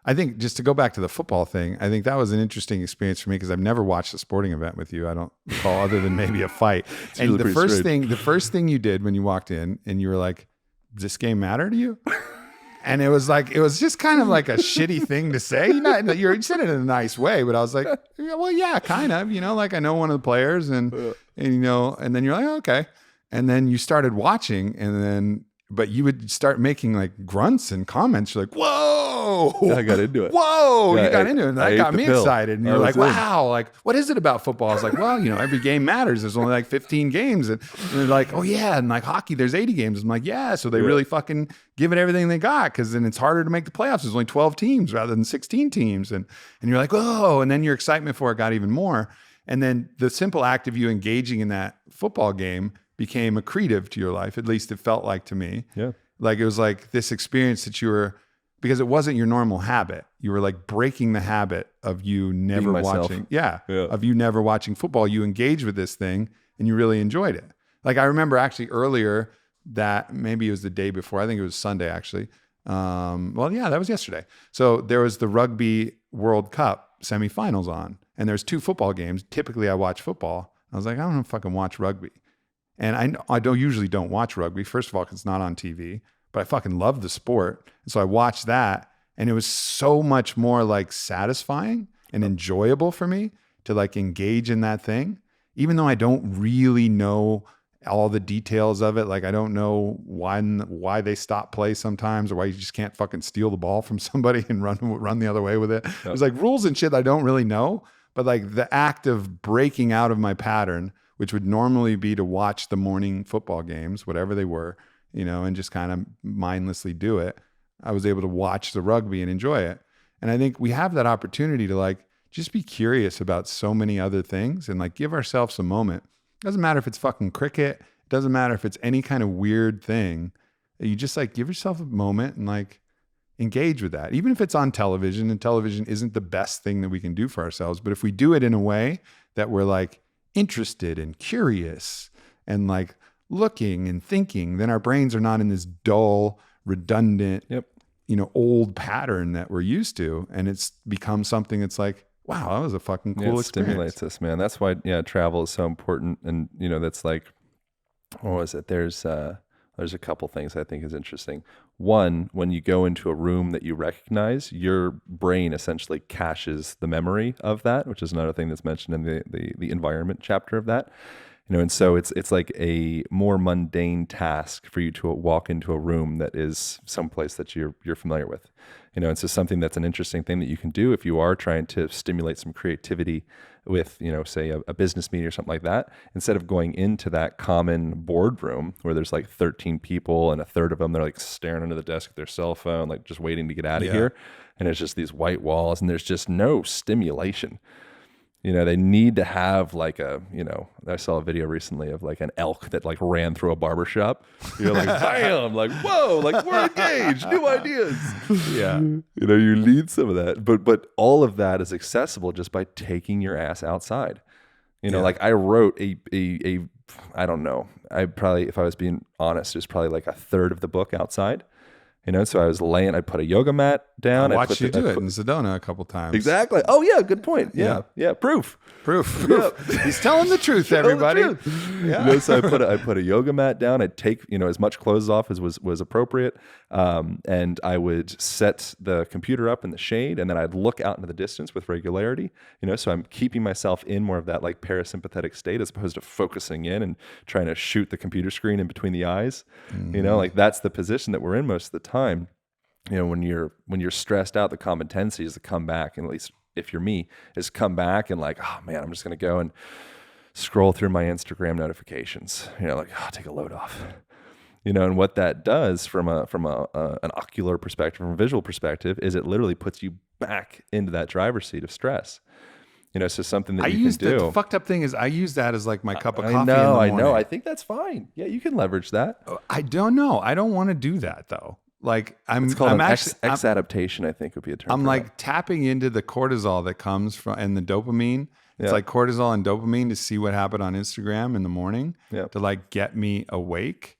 [SPEAKER 1] I think, just to go back to the football thing, I think that was an interesting experience for me, because I've never watched a sporting event with you. I don't recall, other than maybe a fight. And
[SPEAKER 4] really
[SPEAKER 1] the first thing you did when you walked in, and you were like, does this game matter to you? And it was just kind of like a shitty thing to say. You said it in a nice way, but I was like, well, yeah, kind of, like I know one of the players, and then you're like, oh, okay. And then you started watching, but you would start making like grunts and comments. You're like, whoa.
[SPEAKER 4] I got into it.
[SPEAKER 1] Whoa.
[SPEAKER 4] Yeah,
[SPEAKER 1] you got into it. And that got me excited. And you're like, wow, like, what is it about football? I was like, well, every game matters. There's only like 15 games. And they're like, oh yeah. And like hockey, there's 80 games. I'm like, yeah. So they really fucking give it everything they got, because then it's harder to make the playoffs. There's only 12 teams rather than 16 teams. And you're like, whoa. And then your excitement for it got even more. And then the simple act of you engaging in that football game became accretive to your life. At least it felt like to me.
[SPEAKER 4] Yeah.
[SPEAKER 1] Like it was like this experience that you were, because it wasn't your normal habit. You were like breaking the habit of you never watching. Yeah. Of you never watching football. You engaged with this thing and you really enjoyed it. Like I remember actually earlier that, maybe it was the day before, I think it was Sunday actually. That was yesterday. So there was the Rugby World Cup semifinals on, and there's 2 football games. Typically I watch football. I was like, I don't know if I can watch rugby. And I usually don't watch rugby. First of all, because it's not on TV, but I fucking love the sport. And so I watched that, and it was so much more like satisfying and enjoyable for me to like engage in that thing, even though I don't really know all the details of it. Like I don't know why they stop play sometimes, or why you just can't fucking steal the ball from somebody and run the other way with it. There's like rules and shit I don't really know, but like the act of breaking out of my pattern, which would normally be to watch the morning football games, whatever they were, and just kind of mindlessly do it. I was able to watch the rugby and enjoy it. And I think we have that opportunity to like, just be curious about so many other things and like give ourselves a moment. It doesn't matter if it's fucking cricket. It doesn't matter if it's any kind of weird thing. You just like give yourself a moment and like engage with that. Even if it's on television, and television isn't the best thing that we can do for ourselves. But if we do it in a way that we're like interested and curious and like looking and thinking, then our brains are not in this dull, redundant, old pattern that we're used to. And it's become something that's like, wow, that was a fucking cool experience.
[SPEAKER 4] It stimulates us, man. That's why, travel is so important. And, that's like, what was it? There's a couple things I think is interesting. One, when you go into a room that you recognize, your brain essentially caches the memory of that, which is another thing that's mentioned in the environment chapter of that. And so it's like a more mundane task for you to walk into a room that is someplace that you're familiar with. And so something that's an interesting thing that you can do if you are trying to stimulate some creativity with, say a business meeting or something like that, instead of going into that common boardroom where there's like 13 people and a third of them, they're like staring under the desk at their cell phone, like just waiting to get out of here. And it's just these white walls and there's just no stimulation. They need to have like I saw a video recently of like an elk that like ran through a barbershop. You're like, bam, like, whoa, like we're engaged, new ideas.
[SPEAKER 1] Yeah.
[SPEAKER 4] You need some of that. But all of that is accessible just by taking your ass outside. Like I wrote a I don't know. I probably, if I was being honest, there's probably like a third of the book outside. So I was I put a yoga mat down.
[SPEAKER 1] I watched you do it in Sedona a couple times.
[SPEAKER 4] Exactly. Oh yeah, good point. Yeah. Proof.
[SPEAKER 1] He's telling the truth, everybody. Yeah.
[SPEAKER 4] So I put a yoga mat down. I'd take as much clothes off as was appropriate, and I would set the computer up in the shade, and then I'd look out into the distance with regularity. So I'm keeping myself in more of that like parasympathetic state as opposed to focusing in and trying to shoot the computer screen in between the eyes.
[SPEAKER 1] Mm-hmm.
[SPEAKER 4] Like that's the position that we're in most of the time. When you're stressed out, the common tendency is to come back, and at least if you're me, is come back and like, oh man, I'm just going to go and scroll through my Instagram notifications, take a load off, and what that does from an ocular perspective, from a visual perspective, is it literally puts you back into that driver's seat of stress. So something that you can do.
[SPEAKER 1] The fucked up thing is I use that as like my cup of coffee.
[SPEAKER 4] I know. I think that's fine. Yeah, you can leverage that.
[SPEAKER 1] I don't know. I don't want to do that though. Like
[SPEAKER 4] it's called X-adaptation, I think would be a term.
[SPEAKER 1] I'm like tapping into the cortisol that comes from and the dopamine. It's like cortisol and dopamine to see what happened on Instagram in the morning to like get me awake.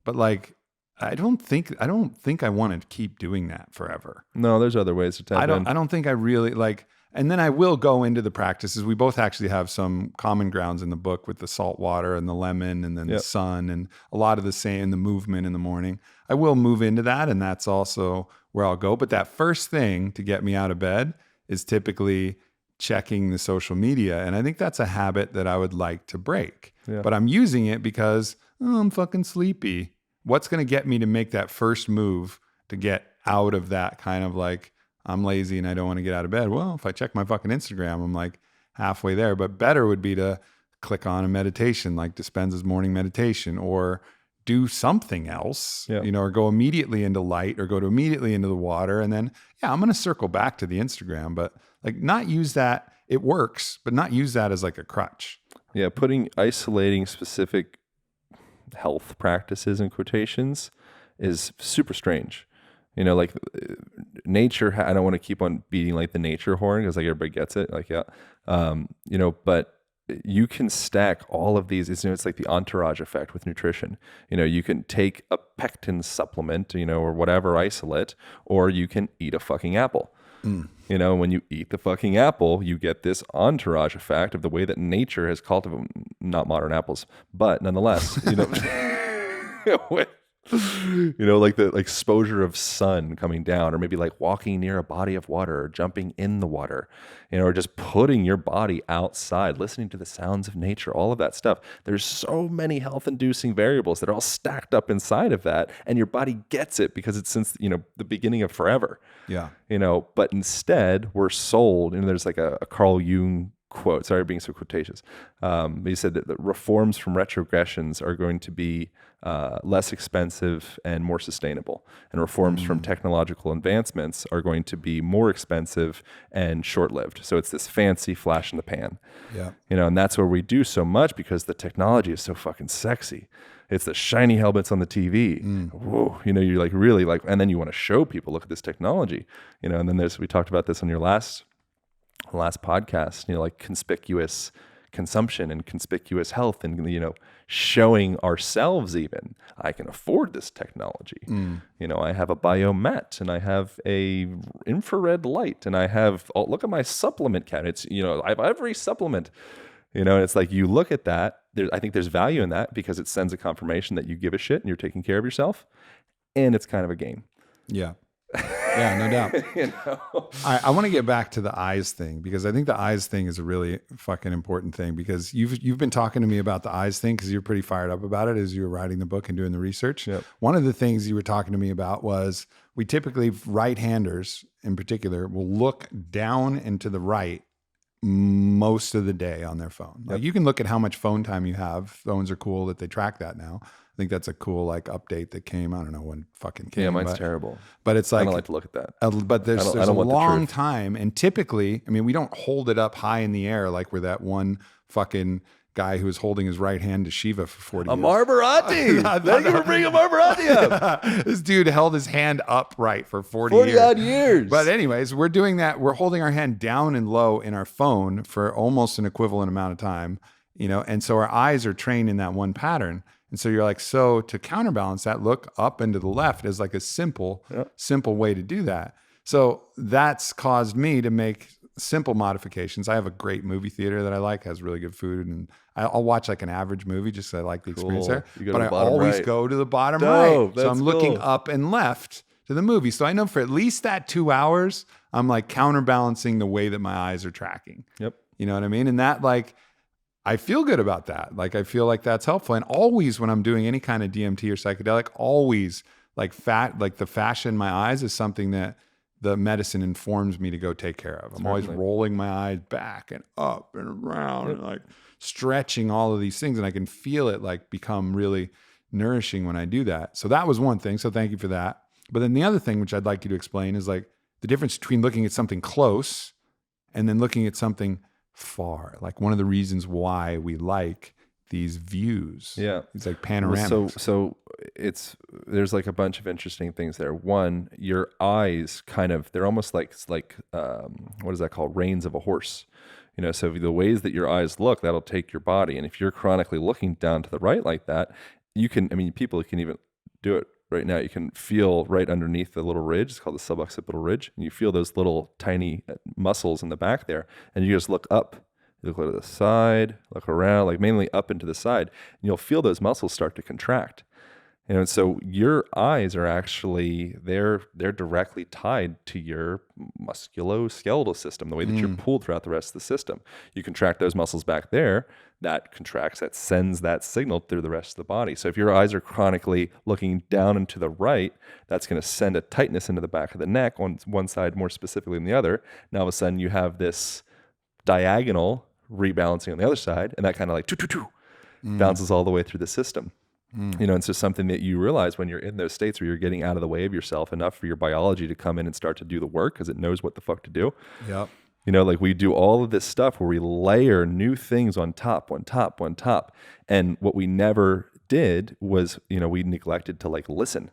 [SPEAKER 1] But like I don't think I want to keep doing that forever.
[SPEAKER 4] No, there's other ways to tap in.
[SPEAKER 1] I don't think I really like. And then I will go into the practices. We both actually have some common grounds in the book with the salt water and the lemon and then the sun and a lot of the same, the movement in the morning. I will move into that, and that's also where I'll go. But that first thing to get me out of bed is typically checking the social media. And I think that's a habit that I would like to break. Yeah. But I'm using it because I'm fucking sleepy. What's going to get me to make that first move to get out of that kind of like, I'm lazy and I don't want to get out of bed? Well, if I check my fucking Instagram, I'm like halfway there. But better would be to click on a meditation like Dispenza's morning meditation, or do something else, or go immediately into light or go to immediately into the water. And then, I'm going to circle back to the Instagram, but like not use that. It works, but not use that as like a crutch.
[SPEAKER 4] Yeah. Isolating specific health practices in quotations is super strange. Like nature, I don't want to keep on beating like the nature horn because like everybody gets it. Like, but you can stack all of these. It's like the entourage effect with nutrition. You can take a pectin supplement, or whatever isolate, or you can eat a fucking apple. When you eat the fucking apple, you get this entourage effect of the way that nature has cultivated, not modern apples, but nonetheless, like the exposure of sun coming down, or maybe like walking near a body of water, or jumping in the water, or just putting your body outside, listening to the sounds of nature, all of that stuff. There's so many health inducing variables that are all stacked up inside of that. And your body gets it because it's since, the beginning of forever. Yeah. But instead we're sold, there's like a Carl Jung quote, sorry being so quotacious. He said that the reforms from retrogressions are going to be less expensive and more sustainable, and reforms from technological advancements are going to be more expensive and short-lived. So it's this fancy flash in the pan. Yeah. And that's where we do so much because the technology is so fucking sexy. It's the shiny helmets on the TV. Whoa, you're like really like, and then you want to show people, look at this technology, and then we talked about this on your last podcast, like conspicuous consumption and conspicuous health, and showing ourselves even, I can afford this technology. I have a biomet, and I have a infrared light, and I have, look at my supplement cabinet. I have every supplement. And it's like you look at that. I think there's value in that because it sends a confirmation that you give a shit and you're taking care of yourself, and it's kind of a game.
[SPEAKER 1] Yeah. Yeah, no doubt.
[SPEAKER 4] You know?
[SPEAKER 1] I want to get back to the eyes thing because I think the eyes thing is a really fucking important thing because you've been talking to me about the eyes thing because you're pretty fired up about it as you were writing the book and doing the research.
[SPEAKER 4] Yep.
[SPEAKER 1] One of the things you were talking to me about was we typically, right-handers in particular, will look down and to the right most of the day on their phone. Like you can look at how much phone time you have. Phones are cool that they track that now. I think that's a cool like update that came. I don't know when fucking came.
[SPEAKER 4] Yeah, mine's terrible.
[SPEAKER 1] But it's like
[SPEAKER 4] I don't like to look at that.
[SPEAKER 1] But there's
[SPEAKER 4] I
[SPEAKER 1] a
[SPEAKER 4] don't want the
[SPEAKER 1] long
[SPEAKER 4] truth.
[SPEAKER 1] time, and typically, I mean, we don't hold it up high in the air like we're that one fucking guy who was holding his right hand to Shiva for 40 years.
[SPEAKER 4] Marbarati. Thank you for bringing Marbarati up.
[SPEAKER 1] This dude held his hand upright for 40 years.
[SPEAKER 4] odd years.
[SPEAKER 1] But anyways, we're doing that. We're holding our hand down and low in our phone for almost an equivalent amount of time, you know, and so our eyes are trained in that one pattern. And so you're like, so to counterbalance that, look up and to the left is like a simple way to do that. So that's caused me to make simple modifications. I have a great movie theater that I like, has really good food, and I'll watch like an average movie just because I like the experience there. But I always go to the bottom right. So I'm looking up and left to the movie. So I know for at least that 2 hours, I'm like counterbalancing the way that my eyes are tracking.
[SPEAKER 4] Yep.
[SPEAKER 1] You know what I mean? And that like, I feel good about that. Like, I feel like that's helpful. And always when I'm doing any kind of DMT or psychedelic, always like the fascia in my eyes is something that the medicine informs me to go take care of. I'm always rolling my eyes back and up and around and like stretching all of these things. And I can feel it like become really nourishing when I do that. So that was one thing. So thank you for that. But then the other thing, which I'd like you to explain, is like the difference between looking at something close and then looking at something far. Like one of the reasons why we like these views.
[SPEAKER 4] Yeah.
[SPEAKER 1] It's like panoramic.
[SPEAKER 4] So there's like a bunch of interesting things there. One, your eyes they're almost like what is that called? Reins of a horse. You know, so the ways that your eyes look, that'll take your body. And if you're chronically looking down to the right like that, people can even do it right now. You can feel right underneath the little ridge. It's called the suboccipital ridge. And you feel those little tiny muscles in the back there. And you just look up. You look to the side, look around, like mainly up and to the side, and you'll feel those muscles start to contract. You know, and so your eyes are actually, they're directly tied to your musculoskeletal system, the way that you're pulled throughout the rest of the system. You contract those muscles back there, that contracts, that sends that signal through the rest of the body. So if your eyes are chronically looking down and to the right, that's going to send a tightness into the back of the neck on one side more specifically than the other. Now all of a sudden you have this diagonal rebalancing on the other side, and that kind of like bounces all the way through the system. You know, it's just something that you realize when you're in those states where you're getting out of the way of yourself enough for your biology to come in and start to do the work because it knows what the fuck to do.
[SPEAKER 1] Yep.
[SPEAKER 4] You know, like we do all of this stuff where we layer new things on top. And what we never did was, you know, we neglected to like listen.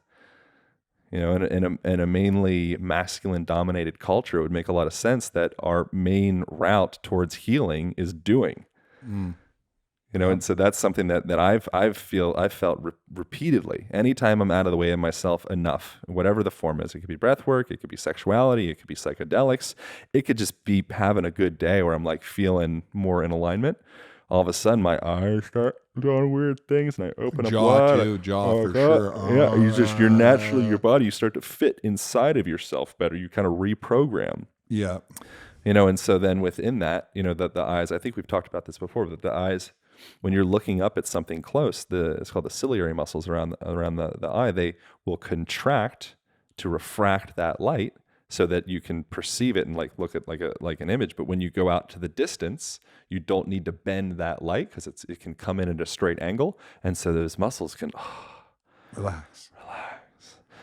[SPEAKER 4] You know, in a mainly masculine dominated culture, it would make a lot of sense that our main route towards healing is doing. You know, and so that's something that I've felt repeatedly. Anytime I'm out of the way of myself enough, whatever the form is, it could be breath work, it could be sexuality, it could be psychedelics, it could just be having a good day where I'm like feeling more in alignment. All of a sudden, my eyes start doing weird things, and I open up wide.
[SPEAKER 1] Jaw for sure.
[SPEAKER 4] Yeah, you're naturally, your body, you start to fit inside of yourself better. You kind of reprogram.
[SPEAKER 1] Yeah.
[SPEAKER 4] You know, and so then within that, you know, the eyes, I think we've talked about this before, but the eyes, when you're looking up at something close, it's called the ciliary muscles around the eye, they will contract to refract that light so that you can perceive it and like look at like an image. But when you go out to the distance, you don't need to bend that light because it can come in at a straight angle, and so those muscles can
[SPEAKER 1] Relax.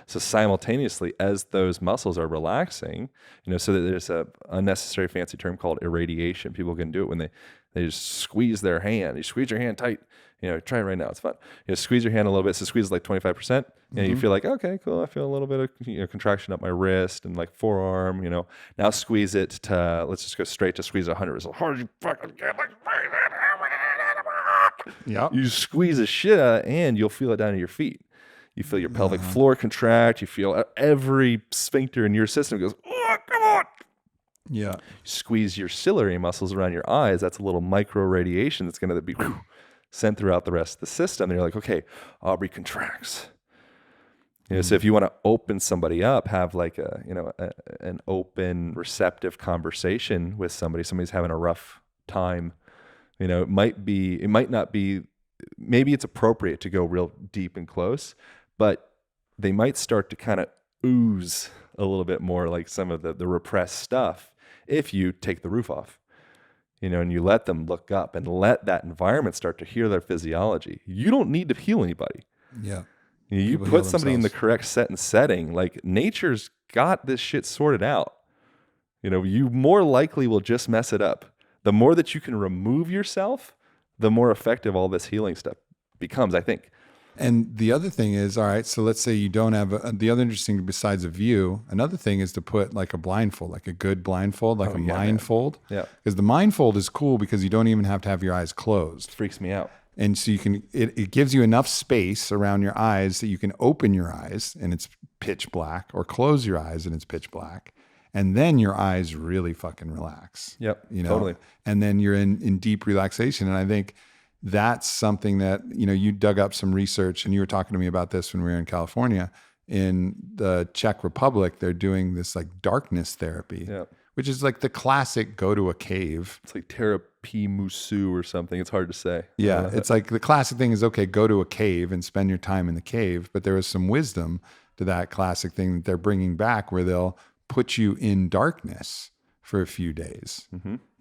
[SPEAKER 4] So simultaneously, as those muscles are relaxing, you know, so that there's a unnecessary fancy term called irradiation. People can do it when they just squeeze their hand. You squeeze your hand tight. You know, try it right now. It's fun. You know, squeeze your hand a little bit. So squeeze like 25%. You know, you feel like, okay, cool. I feel a little bit of contraction up my wrist and like forearm. You know, now squeeze it to. Let's just go straight to squeeze 100 as hard as you fucking can.
[SPEAKER 1] Yeah.
[SPEAKER 4] You squeeze the shit out, and you'll feel it down to your feet. You feel your pelvic floor contract. You feel every sphincter in your system goes, oh, come on.
[SPEAKER 1] Yeah.
[SPEAKER 4] You squeeze your ciliary muscles around your eyes. That's a little micro radiation that's going to be sent throughout the rest of the system. And you're like, okay, Aubrey contracts. You know, so if you want to open somebody up, have like an open, receptive conversation with somebody's having a rough time. You know, it might not be, maybe it's appropriate to go real deep and close, but they might start to kind of ooze a little bit more like some of the repressed stuff if you take the roof off, you know, and you let them look up and let that environment start to hear their physiology. You don't need to heal anybody.
[SPEAKER 1] Yeah.
[SPEAKER 4] You
[SPEAKER 1] People
[SPEAKER 4] put
[SPEAKER 1] heal
[SPEAKER 4] somebody in the
[SPEAKER 1] themselves.
[SPEAKER 4] correct set and setting, like nature's got this shit sorted out. You know, you more likely will just mess it up. The more that you can remove yourself, the more effective all this healing stuff becomes, I think.
[SPEAKER 1] And the other thing is, all right, so let's say you don't have the other interesting besides a view, another thing is to put like a blindfold, like a good blindfold, like mindfold.
[SPEAKER 4] Yeah.
[SPEAKER 1] Because the mindfold is cool because you don't even have to have your eyes closed.
[SPEAKER 4] Freaks me out.
[SPEAKER 1] And so you can, it gives you enough space around your eyes that you can open your eyes and it's pitch black, or close your eyes and it's pitch black. And then your eyes really fucking relax.
[SPEAKER 4] Yep,
[SPEAKER 1] you know?
[SPEAKER 4] totally.
[SPEAKER 1] And then you're in deep relaxation. And I think that's something that, you know, you dug up some research and you were talking to me about this when we were in California. In the Czech Republic, they're doing this like darkness therapy, which is like the classic go to a cave.
[SPEAKER 4] It's like therapy musu or something. It's hard to say.
[SPEAKER 1] Yeah, it's like the classic thing is, okay, go to a cave and spend your time in the cave. But there is some wisdom to that classic thing that they're bringing back where they'll put you in darkness for a few days,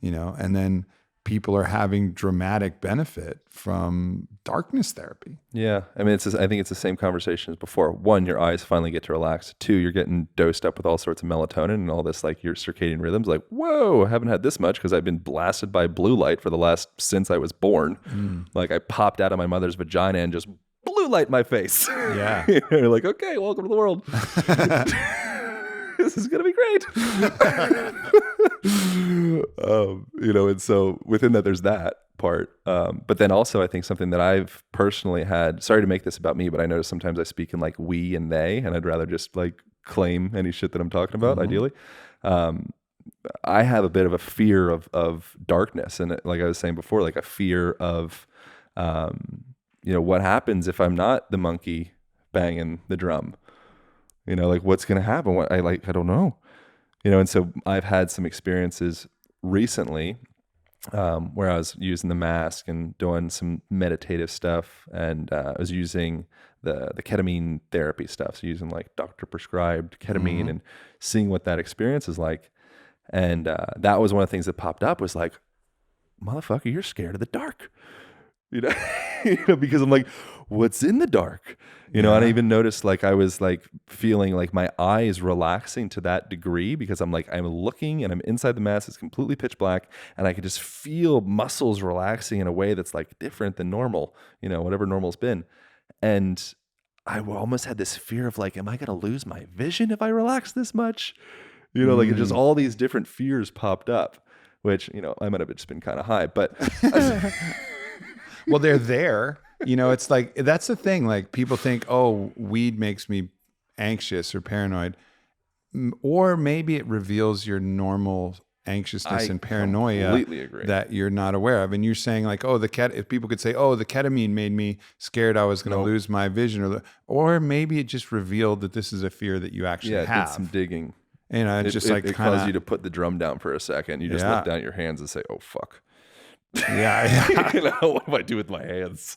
[SPEAKER 1] you know, and then people are having dramatic benefit from darkness therapy.
[SPEAKER 4] Yeah. I mean, I think it's the same conversation as before. One, your eyes finally get to relax. Two, you're getting dosed up with all sorts of melatonin and all this, like your circadian rhythms. Like, whoa, I haven't had this much because I've been blasted by blue light for since I was born. Like I popped out of my mother's vagina and just blue light my face.
[SPEAKER 1] Yeah.
[SPEAKER 4] You're like, okay, welcome to the world. This is going to be great. You know, and so within that, there's that part. But then also I think something that I've personally had, sorry to make this about me, but I notice sometimes I speak in like we and they, and I'd rather just like claim any shit that I'm talking about, ideally. I have a bit of a fear of darkness. And like I was saying before, like a fear of, you know, what happens if I'm not the monkey banging the drum? You know, like what's going to happen? I don't know, you know? And so I've had some experiences recently where I was using the mask and doing some meditative stuff. And I was using the ketamine therapy stuff. So using like doctor prescribed ketamine and seeing what that experience is like. And that was one of the things that popped up was like, motherfucker, you're scared of the dark. You know, because I'm like, what's in the dark? You know, and I even noticed like I was like feeling like my eyes relaxing to that degree because I'm like, I'm looking and I'm inside the mask. It's completely pitch black. And I could just feel muscles relaxing in a way that's like different than normal, you know, whatever normal's been. And I almost had this fear of like, am I going to lose my vision if I relax this much? You know, like it just all these different fears popped up, which, you know, I might have just been kind of high, but...
[SPEAKER 1] Well, they're there. You know, it's like, that's the thing. Like people think, oh, weed makes me anxious or paranoid. Or maybe it reveals your normal anxiousness and paranoia
[SPEAKER 4] completely agree.
[SPEAKER 1] That you're not aware of. And you're saying like, oh, if people could say, oh, the ketamine made me scared I was going to lose my vision. Or maybe it just revealed that this is a fear that you actually have.
[SPEAKER 4] Yeah, did some digging.
[SPEAKER 1] You know, it's just like
[SPEAKER 4] it caused you to put the drum down for a second. You just look down at your hands and say, oh, fuck.
[SPEAKER 1] Yeah.
[SPEAKER 4] You know, what do I do with my hands?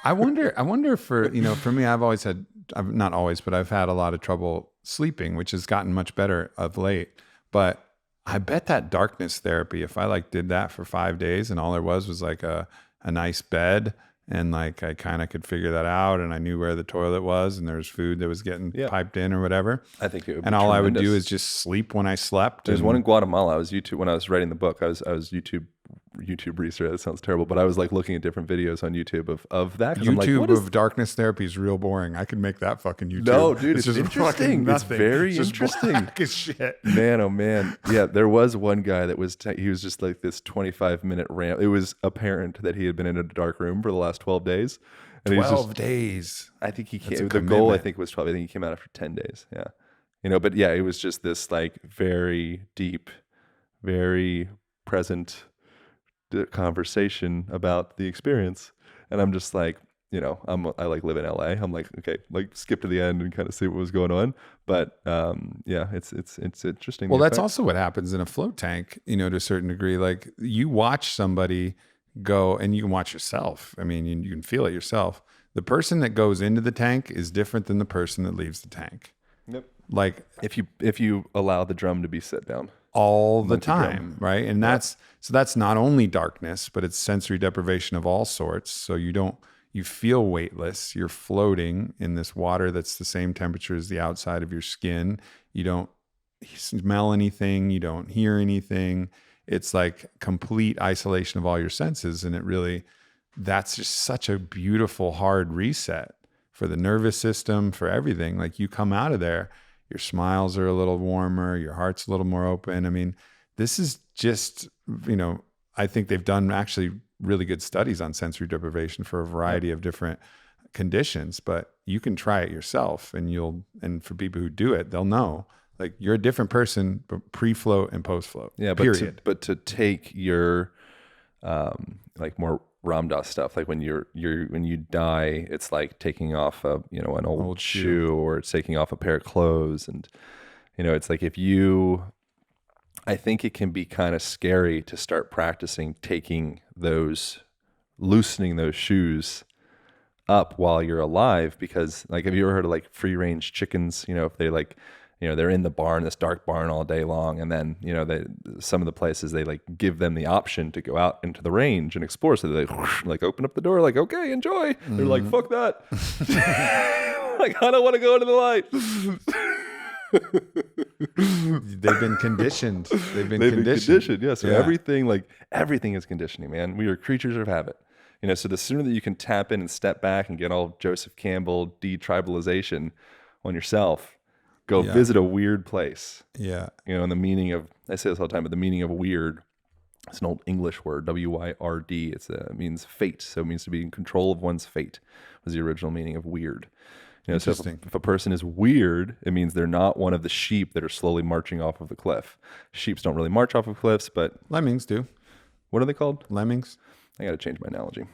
[SPEAKER 1] I wonder for me, I've not always, but I've had a lot of trouble sleeping, which has gotten much better of late. But I bet that darkness therapy, if I like did that for 5 days and all there was like a nice bed and like I kind of could figure that out and I knew where the toilet was and there was food that was getting piped in or whatever.
[SPEAKER 4] I think it would be
[SPEAKER 1] and all
[SPEAKER 4] tremendous.
[SPEAKER 1] I would do is just sleep when I slept.
[SPEAKER 4] There's one in Guatemala. When I was writing the book, I was YouTube research. That sounds terrible, but I was like looking at different videos on YouTube of that.
[SPEAKER 1] YouTube of darkness therapy is real boring. I could make that fucking YouTube.
[SPEAKER 4] No, dude, it's
[SPEAKER 1] just
[SPEAKER 4] interesting. It's very interesting.
[SPEAKER 1] Black as shit.
[SPEAKER 4] Man, oh man. Yeah, there was one guy that was, he was just like this 25-minute rant. It was apparent that he had been in a dark room for the last 12 days. And
[SPEAKER 1] 12 days.
[SPEAKER 4] I think he came, the goal I think was 12. I think he came out after 10 days. Yeah. You know, but yeah, it was just this like very deep, very present conversation about the experience. And I'm just like, I like live in LA. I'm like, okay, like skip to the end and kind of see what was going on. But yeah, it's interesting.
[SPEAKER 1] Well, that's also what happens in a float tank, to a certain degree. Like you watch somebody go, and you can watch yourself. I mean, you can feel it yourself. The person that goes into the tank is different than the person that leaves the tank.
[SPEAKER 4] Yep.
[SPEAKER 1] Like
[SPEAKER 4] if you allow the drum to be set down
[SPEAKER 1] all the time, right? And that's not only darkness, but it's sensory deprivation of all sorts. So you feel weightless. You're floating in this water that's the same temperature as the outside of your skin. You don't smell anything. You don't hear anything. It's like complete isolation of all your senses. And that's just such a beautiful, hard reset for the nervous system, for everything. Like you come out of there, your smiles are a little warmer, your heart's a little more open. I mean, this is just, I think they've done actually really good studies on sensory deprivation for a variety of different conditions, but you can try it yourself and for people who do it, they'll know like you're a different person pre-float and post-float.
[SPEAKER 4] Yeah. But to take your, like more Ram Dass stuff, like when you die, it's like taking off an old shoe, or it's taking off a pair of clothes. And, it's like I think it can be kind of scary to start practicing loosening those shoes up while you're alive, because like, have you ever heard of like free range chickens? If they like, they're in the barn, this dark barn all day long. And then, some of the places they like give them the option to go out into the range and explore. So they like open up the door, like, okay, enjoy. Mm-hmm. They're like, fuck that. Like, I don't want to go into the light.
[SPEAKER 1] They've been conditioned. They've been
[SPEAKER 4] conditioned. Yeah. So everything is conditioning, man. We are creatures of habit. So the sooner that you can tap in and step back and get all Joseph Campbell detribalization on yourself, go visit a weird place. Yeah. And the meaning of, I say this all the time, but the meaning of weird, it's an old English word, W-Y-R-D. It means fate. So it means to be in control of one's fate was the original meaning of weird. So if a person is weird, it means they're not one of the sheep that are slowly marching off of the cliff. Sheeps don't really march off of cliffs, but
[SPEAKER 1] lemmings do.
[SPEAKER 4] What are they called?
[SPEAKER 1] Lemmings.
[SPEAKER 4] I got to change my analogy.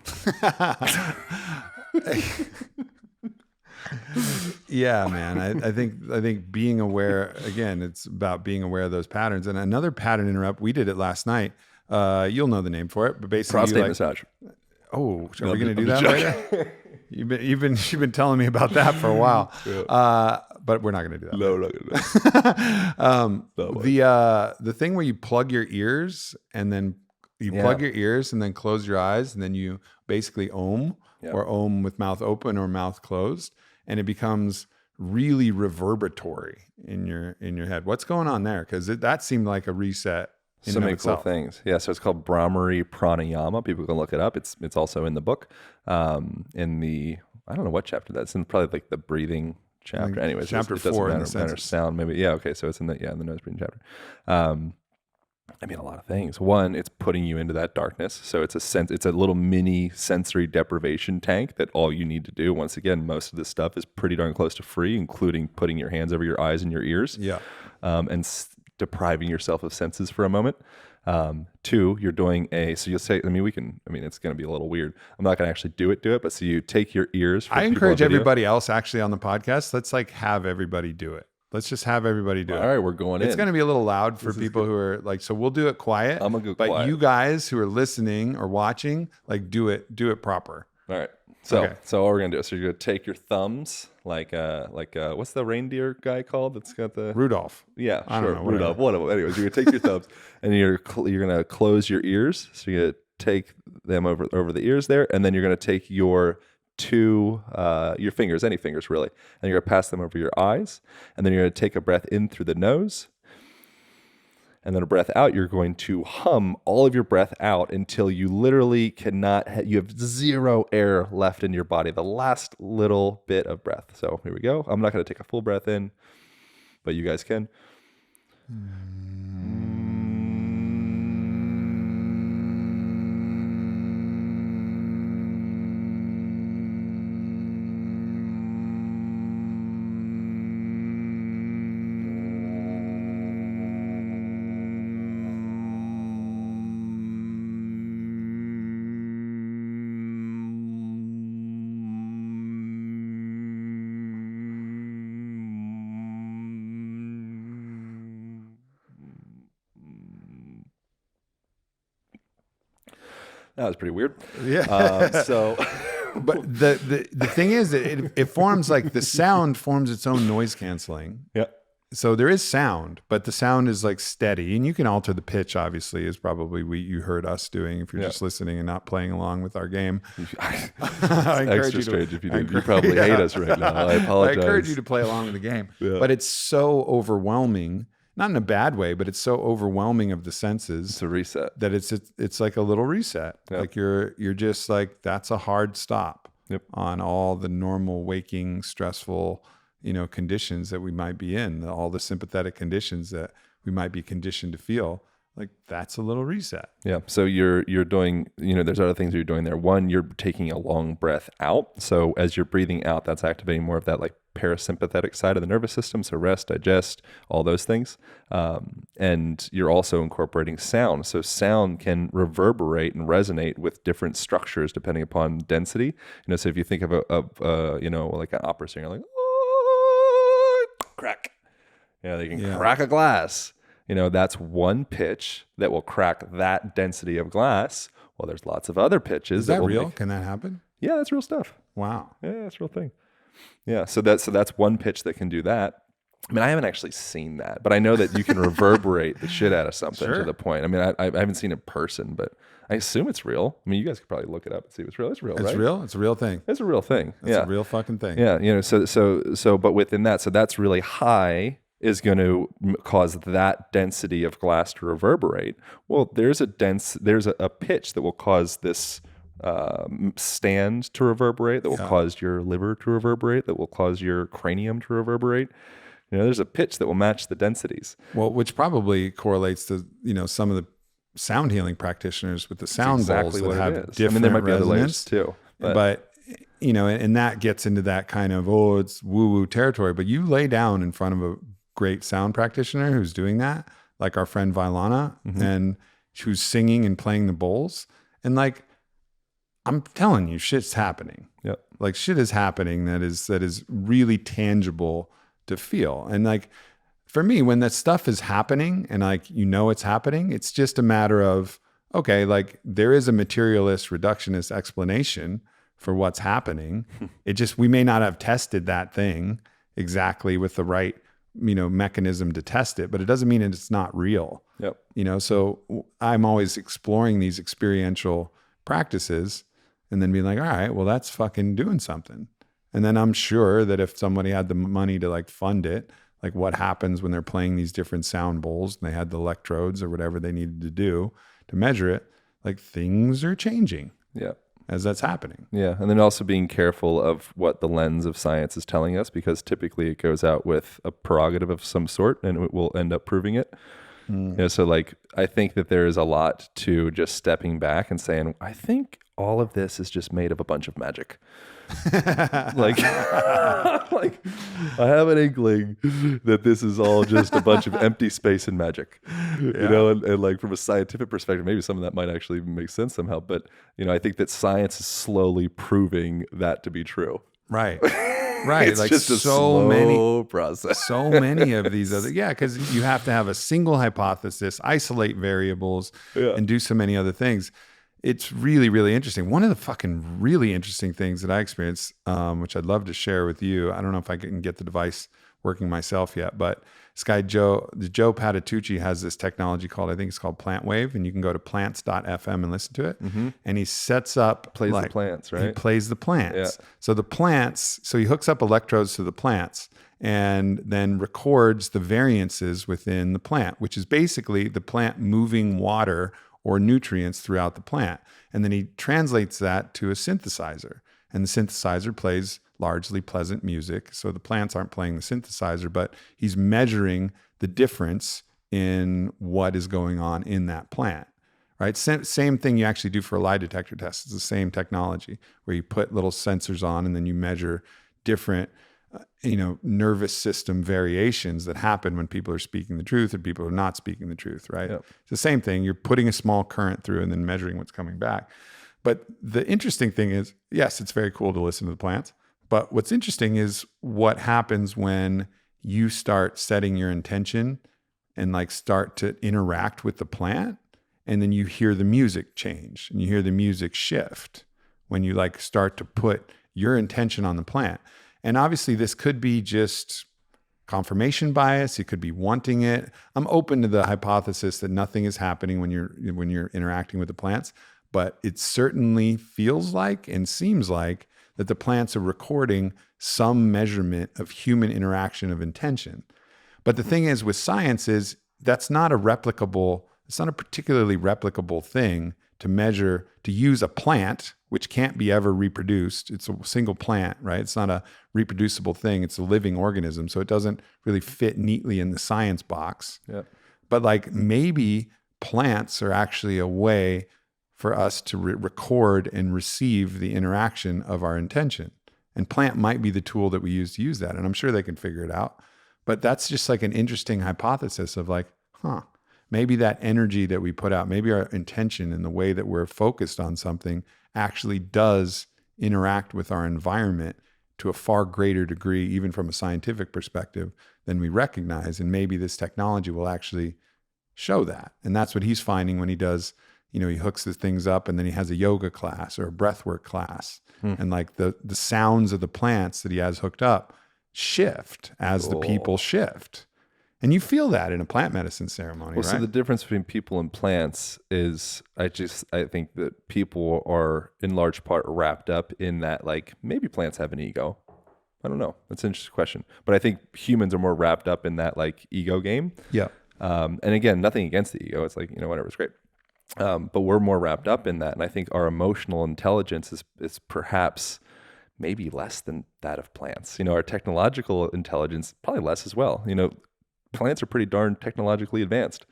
[SPEAKER 1] Yeah, man. I think being aware, again, it's about being aware of those patterns. And another pattern interrupt, we did it last night. You'll know the name for it, but basically
[SPEAKER 4] prostate massage.
[SPEAKER 1] Oh, are we going to do that later? You've been telling me about that for a while. Yeah. But we're not going to do that.
[SPEAKER 4] No, we're not going to do that.
[SPEAKER 1] The thing where you plug your ears and then plug your ears and then close your eyes, and then you basically om or om with mouth open or mouth closed, and it becomes really reverberatory in your head. What's going on there? Because that seemed like a reset.
[SPEAKER 4] So many cool things. Yeah, so it's called Brahmari Pranayama. People can look it up. It's also in the book. In the, I don't know what chapter that's in, probably like the breathing chapter. Anyways,
[SPEAKER 1] chapter 4 in the sense.
[SPEAKER 4] Sound maybe. Yeah, okay. So it's in the nose breathing chapter. I mean, a lot of things. One, it's putting you into that darkness. So it's a little mini sensory deprivation tank that all you need to do. Once again, most of this stuff is pretty darn close to free, including putting your hands over your eyes and your ears.
[SPEAKER 1] Yeah.
[SPEAKER 4] And depriving yourself of senses for a moment. 2, you're doing so you'll say, it's going to be a little weird. I'm not going to actually do it, but so you take your ears.
[SPEAKER 1] I encourage everybody else actually on the podcast. Let's have everybody do it. Let's just have everybody do it.
[SPEAKER 4] All right, we're going in.
[SPEAKER 1] It's going to be a little loud for people who are like, so we'll do it quiet.
[SPEAKER 4] I'm going to go
[SPEAKER 1] quiet.
[SPEAKER 4] But
[SPEAKER 1] you guys who are listening or watching, do it proper.
[SPEAKER 4] All right. So what we're going to do, so you're going to take your thumbs, like what's the reindeer guy called that's got the...
[SPEAKER 1] Rudolph.
[SPEAKER 4] Yeah,
[SPEAKER 1] I don't know.
[SPEAKER 4] Rudolph, whatever. Anyways, you're going to take your thumbs and you're going to close your ears. So you're going to take them over the ears there, and then you're going to take your your fingers, any fingers really, and you're going to pass them over your eyes, and then you're going to take a breath in through the nose, and then a breath out. You're going to hum all of your breath out until you literally you have zero air left in your body, the last little bit of breath. So here we go. I'm not going to take a full breath in, but you guys can. That was pretty weird.
[SPEAKER 1] Yeah.
[SPEAKER 4] So,
[SPEAKER 1] But the thing is that it forms like the sound forms its own noise canceling.
[SPEAKER 4] yeah.
[SPEAKER 1] So there is sound, but the sound is like steady, and you can alter the pitch. Obviously, is probably what you heard us doing if you're just listening and not playing along with our game.
[SPEAKER 4] I extra strange if you did. You probably hate us right now. I apologize.
[SPEAKER 1] I encourage you to play along with the game,
[SPEAKER 4] Yeah.
[SPEAKER 1] but it's so overwhelming, not in a bad way, but it's so overwhelming of the senses.
[SPEAKER 4] It's a reset.
[SPEAKER 1] That it's like a little reset.
[SPEAKER 4] Yep.
[SPEAKER 1] Like you're just like, that's a hard stop on all the normal waking stressful conditions that we might be in, all the sympathetic conditions that we might be conditioned to feel. Like that's a little reset.
[SPEAKER 4] Yeah. So you're doing, there's other things you're doing there. One, you're taking a long breath out. So as you're breathing out, that's activating more of that like parasympathetic side of the nervous system. So rest, digest, all those things. And you're also incorporating sound. So sound can reverberate and resonate with different structures depending upon density. So if you think of like an opera singer, like crack, they can crack a glass. That's one pitch that will crack that density of glass. Well, there's lots of other pitches.
[SPEAKER 1] Is that real? Can that happen?
[SPEAKER 4] Yeah, that's real stuff.
[SPEAKER 1] Wow.
[SPEAKER 4] Yeah, that's a real thing. Yeah, so that's one pitch that can do that. I mean, I haven't actually seen that, but I know that you can reverberate the shit out of something to the point. I mean, I haven't seen it in person, but I assume it's real. I mean, you guys could probably look it up and see if it's real. It's real, right?
[SPEAKER 1] It's real. It's a real thing.
[SPEAKER 4] It's a real thing.
[SPEAKER 1] It's a real fucking thing.
[SPEAKER 4] Yeah, so but within that, so that's really high is going to cause that density of glass to reverberate. Well, there's a pitch that will cause this stand to reverberate, that will cause your liver to reverberate, that will cause your cranium to reverberate. There's a pitch that will match the densities.
[SPEAKER 1] Well, which probably correlates to, some of the sound healing practitioners with the sound bowls that have different
[SPEAKER 4] there might be other
[SPEAKER 1] resonance
[SPEAKER 4] layers too.
[SPEAKER 1] But and that gets into that kind of, it's woo-woo territory. But you lay down in front of a great sound practitioner who's doing that, like our friend Vailana, and who's singing and playing the bowls. And like, I'm telling you, shit's happening.
[SPEAKER 4] Yep.
[SPEAKER 1] Like shit is happening that is really tangible to feel. And like for me, when that stuff is happening and like it's happening, it's just a matter of, okay, like there is a materialist reductionist explanation for what's happening. It just, we may not have tested that thing exactly with the right mechanism to test it, but it doesn't mean it's not real.
[SPEAKER 4] Yep.
[SPEAKER 1] So I'm always exploring these experiential practices and then being like, all right, well, that's fucking doing something. And then I'm sure that if somebody had the money to like fund it, like what happens when they're playing these different sound bowls and they had the electrodes or whatever they needed to do to measure it, like things are changing.
[SPEAKER 4] Yeah.
[SPEAKER 1] As that's happening.
[SPEAKER 4] Yeah. And then also being careful of what the lens of science is telling us, because typically it goes out with a prerogative of some sort and it will end up proving it. So like, I think that there is a lot to just stepping back and saying, I think all of this is just made of a bunch of magic. like I have an inkling that this is all just a bunch of empty space and magic, and like from a scientific perspective, maybe some of that might actually make sense somehow. But, I think that science is slowly proving that to be true.
[SPEAKER 1] Right. Right.
[SPEAKER 4] It's
[SPEAKER 1] like
[SPEAKER 4] just a slow process.
[SPEAKER 1] So many of these other, because you have to have a single hypothesis, isolate variables, and do so many other things. It's really, really interesting. One of the fucking really interesting things that I experienced, which I'd love to share with you. I don't know if I can get the device working myself yet, but this guy, Joe Patitucci, has this technology called, I think it's called Plant Wave, and you can go to plants.fm and listen to it. And he sets up,
[SPEAKER 4] plays the plants, right?
[SPEAKER 1] He plays the plants.
[SPEAKER 4] Yeah.
[SPEAKER 1] So the plants, so he hooks up electrodes to the plants and then records the variances within the plant, which is basically the plant moving water or nutrients throughout the plant. And then he translates that to a synthesizer. And the synthesizer plays largely pleasant music. So the plants aren't playing the synthesizer, but he's measuring the difference in what is going on in that plant, right? Same thing you actually do for a lie detector test. It's the same technology where you put little sensors on and then you measure different nervous system variations that happen when people are speaking the truth and people are not speaking the truth, right?
[SPEAKER 4] Yep.
[SPEAKER 1] It's the same thing. You're putting a small current through and then measuring what's coming back. But the interesting thing is, yes, it's very cool to listen to the plants. But what's interesting is what happens when you start setting your intention and like start to interact with the plant and then you hear the music change and you hear the music shift when you like start to put your intention on the plant. And obviously this could be just confirmation bias. It could be wanting it. I'm open to the hypothesis that nothing is happening when you're interacting with the plants, but it certainly feels like and seems like that the plants are recording some measurement of human interaction of intention. But the thing is with science is it's not a particularly replicable thing to measure, to use a plant, which can't be ever reproduced. It's a single plant, right? It's not a reproducible thing. It's a living organism. So it doesn't really fit neatly in the science box.
[SPEAKER 4] Yeah.
[SPEAKER 1] But like maybe plants are actually a way for us to record and receive the interaction of our intention. And plant might be the tool that we use to use that. And I'm sure they can figure it out. But that's just like an interesting hypothesis of like, maybe that energy that we put out, maybe our intention and the way that we're focused on something actually does interact with our environment to a far greater degree, even from a scientific perspective, than we recognize. And maybe this technology will actually show that. And that's what he's finding when he does, he hooks the things up and then he has a yoga class or a breathwork class. And like the sounds of the plants that he has hooked up shift as the people shift. And you feel that in a plant medicine ceremony, right?
[SPEAKER 4] So the difference between people and plants is I think that people are in large part wrapped up in that, like maybe plants have an ego. I don't know. That's an interesting question. But I think humans are more wrapped up in that like ego game.
[SPEAKER 1] Yeah.
[SPEAKER 4] And again, nothing against the ego. It's like, whatever, it's great. But we're more wrapped up in that. And I think our emotional intelligence is perhaps maybe less than that of plants. Our technological intelligence, probably less as well. Plants are pretty darn technologically advanced.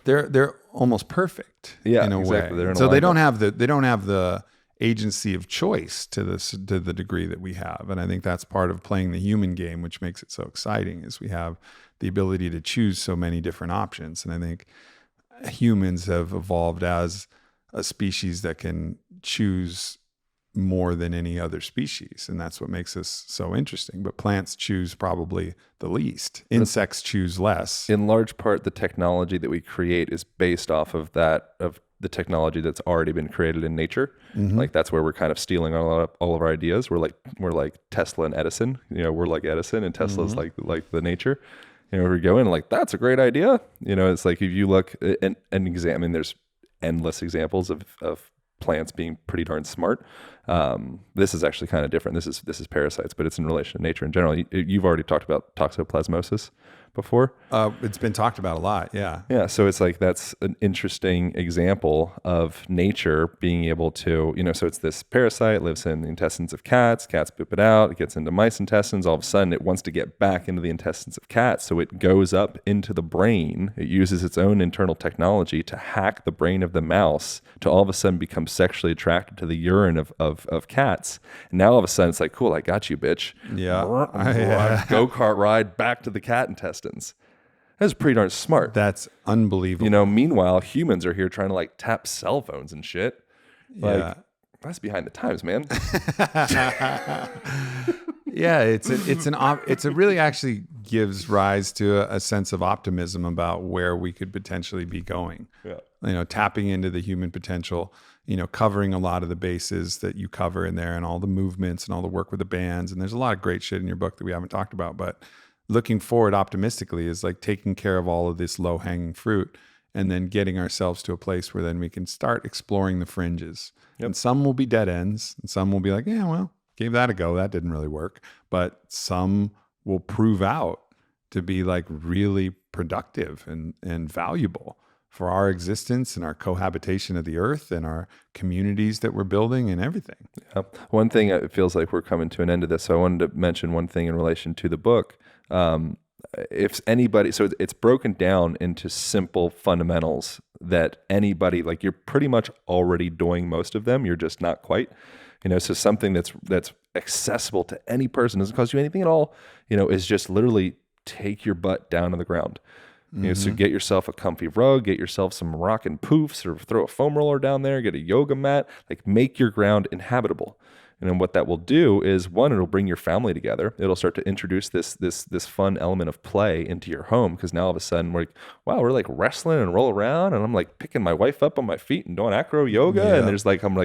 [SPEAKER 1] They're almost perfect in a
[SPEAKER 4] exactly.
[SPEAKER 1] way. So they don't have the agency of choice to the degree that we have. And I think that's part of playing the human game, which makes it so exciting, is we have the ability to choose so many different options. And I think humans have evolved as a species that can choose more than any other species. And that's what makes us so interesting. But plants choose probably the least. Insects choose less.
[SPEAKER 4] In large part, the technology that we create is based off of the technology that's already been created in nature. Mm-hmm. Like that's where we're kind of stealing all of our ideas. We're like Tesla and Edison. We're like Edison and Tesla's like the nature. We go in like, that's a great idea. It's like if you look and examine, there's endless examples of plants being pretty darn smart. This is actually kind of different. This is parasites, but it's in relation to nature in general. You've already talked about toxoplasmosis before.
[SPEAKER 1] It's been talked about a lot. Yeah.
[SPEAKER 4] Yeah. So it's like, that's an interesting example of nature being able to, so it's this parasite, lives in the intestines of cats poop it out, it gets into mice intestines. All of a sudden it wants to get back into the intestines of cats. So it goes up into the brain. It uses its own internal technology to hack the brain of the mouse to all of a sudden become sexually attracted to the urine of cats. And now all of a sudden it's like, cool, I got you, bitch.
[SPEAKER 1] Yeah.
[SPEAKER 4] Go-kart ride back to the cat intestines. That's pretty darn smart.
[SPEAKER 1] That's unbelievable.
[SPEAKER 4] Meanwhile, humans are here trying to like tap cell phones and shit. Like, that's behind the times, man.
[SPEAKER 1] Yeah, it really actually gives rise to a sense of optimism about where we could potentially be going. Yeah. Tapping into the human potential, covering a lot of the bases that you cover in there and all the movements and all the work with the bands. And there's a lot of great shit in your book that we haven't talked about, but looking forward optimistically is like taking care of all of this low-hanging fruit and then getting ourselves to a place where then we can start exploring the fringes. Yep. And some will be dead ends and some will be like, yeah, well, gave that a go. That didn't really work. But some will prove out to be like really productive and valuable for our existence and our cohabitation of the earth and our communities that we're building and everything.
[SPEAKER 4] Yeah. One thing, it feels like we're coming to an end of this. So I wanted to mention one thing in relation to the book. If anybody, so it's broken down into simple fundamentals that anybody, like you're pretty much already doing most of them. You're just not quite, so something that's accessible to any person, doesn't cost you anything at all, is just literally take your butt down to the ground. So get yourself a comfy rug, get yourself some rockin' poofs or throw a foam roller down there, get a yoga mat, like make your ground inhabitable. And then what that will do is, one, it'll bring your family together. It'll start to introduce this fun element of play into your home, because now all of a sudden we're like, wow, we're like wrestling and roll around, and I'm like picking my wife up on my feet and doing acro yoga, and there's like I'm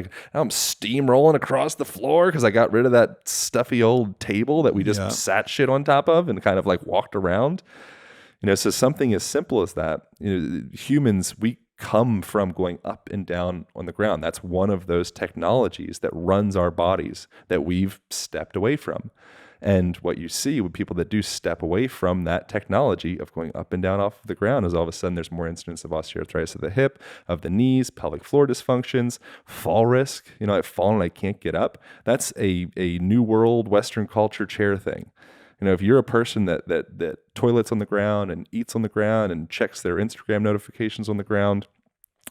[SPEAKER 4] steamrolling across the floor because I got rid of that stuffy old table that we just sat shit on top of and kind of like walked around. So something as simple as that. Humans, we come from going up and down on the ground. That's one of those technologies that runs our bodies that we've stepped away from. And what you see with people that do step away from that technology of going up and down off the ground is all of a sudden there's more incidence of osteoarthritis of the hip, of the knees, pelvic floor dysfunctions, fall risk. I've fallen, I can't get up. That's a new world Western culture chair thing. If you're a person that toilets on the ground and eats on the ground and checks their Instagram notifications on the ground,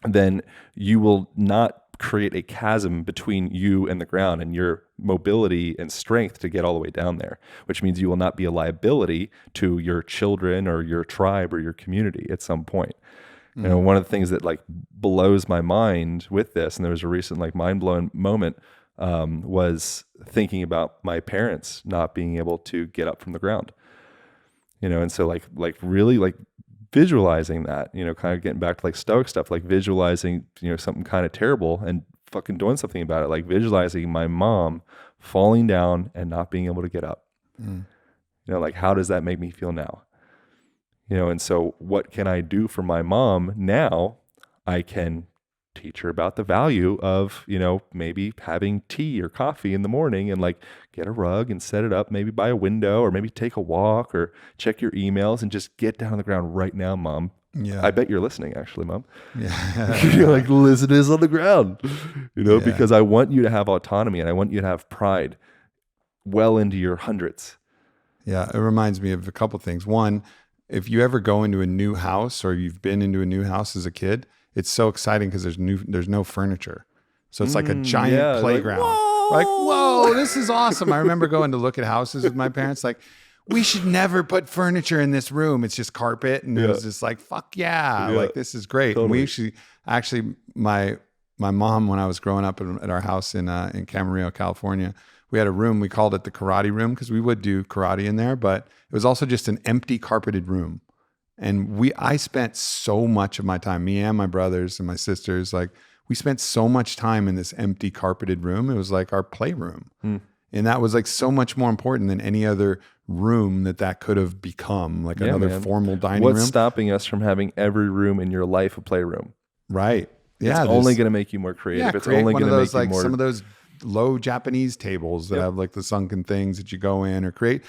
[SPEAKER 4] then you will not create a chasm between you and the ground and your mobility and strength to get all the way down there, which means you will not be a liability to your children or your tribe or your community at some point. One of the things that like blows my mind with this, and there was a recent like mind-blowing moment, was thinking about my parents not being able to get up from the ground, and so like really like visualizing that, kind of getting back to like Stoic stuff, like visualizing, something kind of terrible and fucking doing something about it, like visualizing my mom falling down and not being able to get up. Like how does that make me feel now? And so what can I do for my mom now? I can teach her about the value of, maybe having tea or coffee in the morning and like get a rug and set it up maybe by a window, or maybe take a walk or check your emails and just get down on the ground right now, Mom. Yeah. I bet you're listening actually, Mom. Yeah. You're like, listen to this on the ground, because I want you to have autonomy and I want you to have pride well into your hundreds.
[SPEAKER 1] Yeah. It reminds me of a couple things. One, if you ever go into a new house or you've been into a new house as a kid, it's so exciting because there's no furniture. So it's like a giant playground. Like, whoa, this is awesome. I remember going to look at houses with my parents, like, we should never put furniture in this room. It's just carpet. And it was just like, fuck yeah. Like, this is great. Totally. And we actually, my mom, when I was growing up at our house in Camarillo, California, we had a room, we called it the karate room because we would do karate in there, but it was also just an empty carpeted room. And I spent so much of my time, me and my brothers and my sisters, like we spent so much time in this empty carpeted room. It was like our playroom. And that was like so much more important than any other room that could have become, like another formal dining room.
[SPEAKER 4] What's stopping us from having every room in your life a playroom?
[SPEAKER 1] Right.
[SPEAKER 4] Yeah. It's only going to make you more creative.
[SPEAKER 1] Yeah,
[SPEAKER 4] it's only going to make you more.
[SPEAKER 1] Some of those low Japanese tables that have like the sunken things that you go in, or create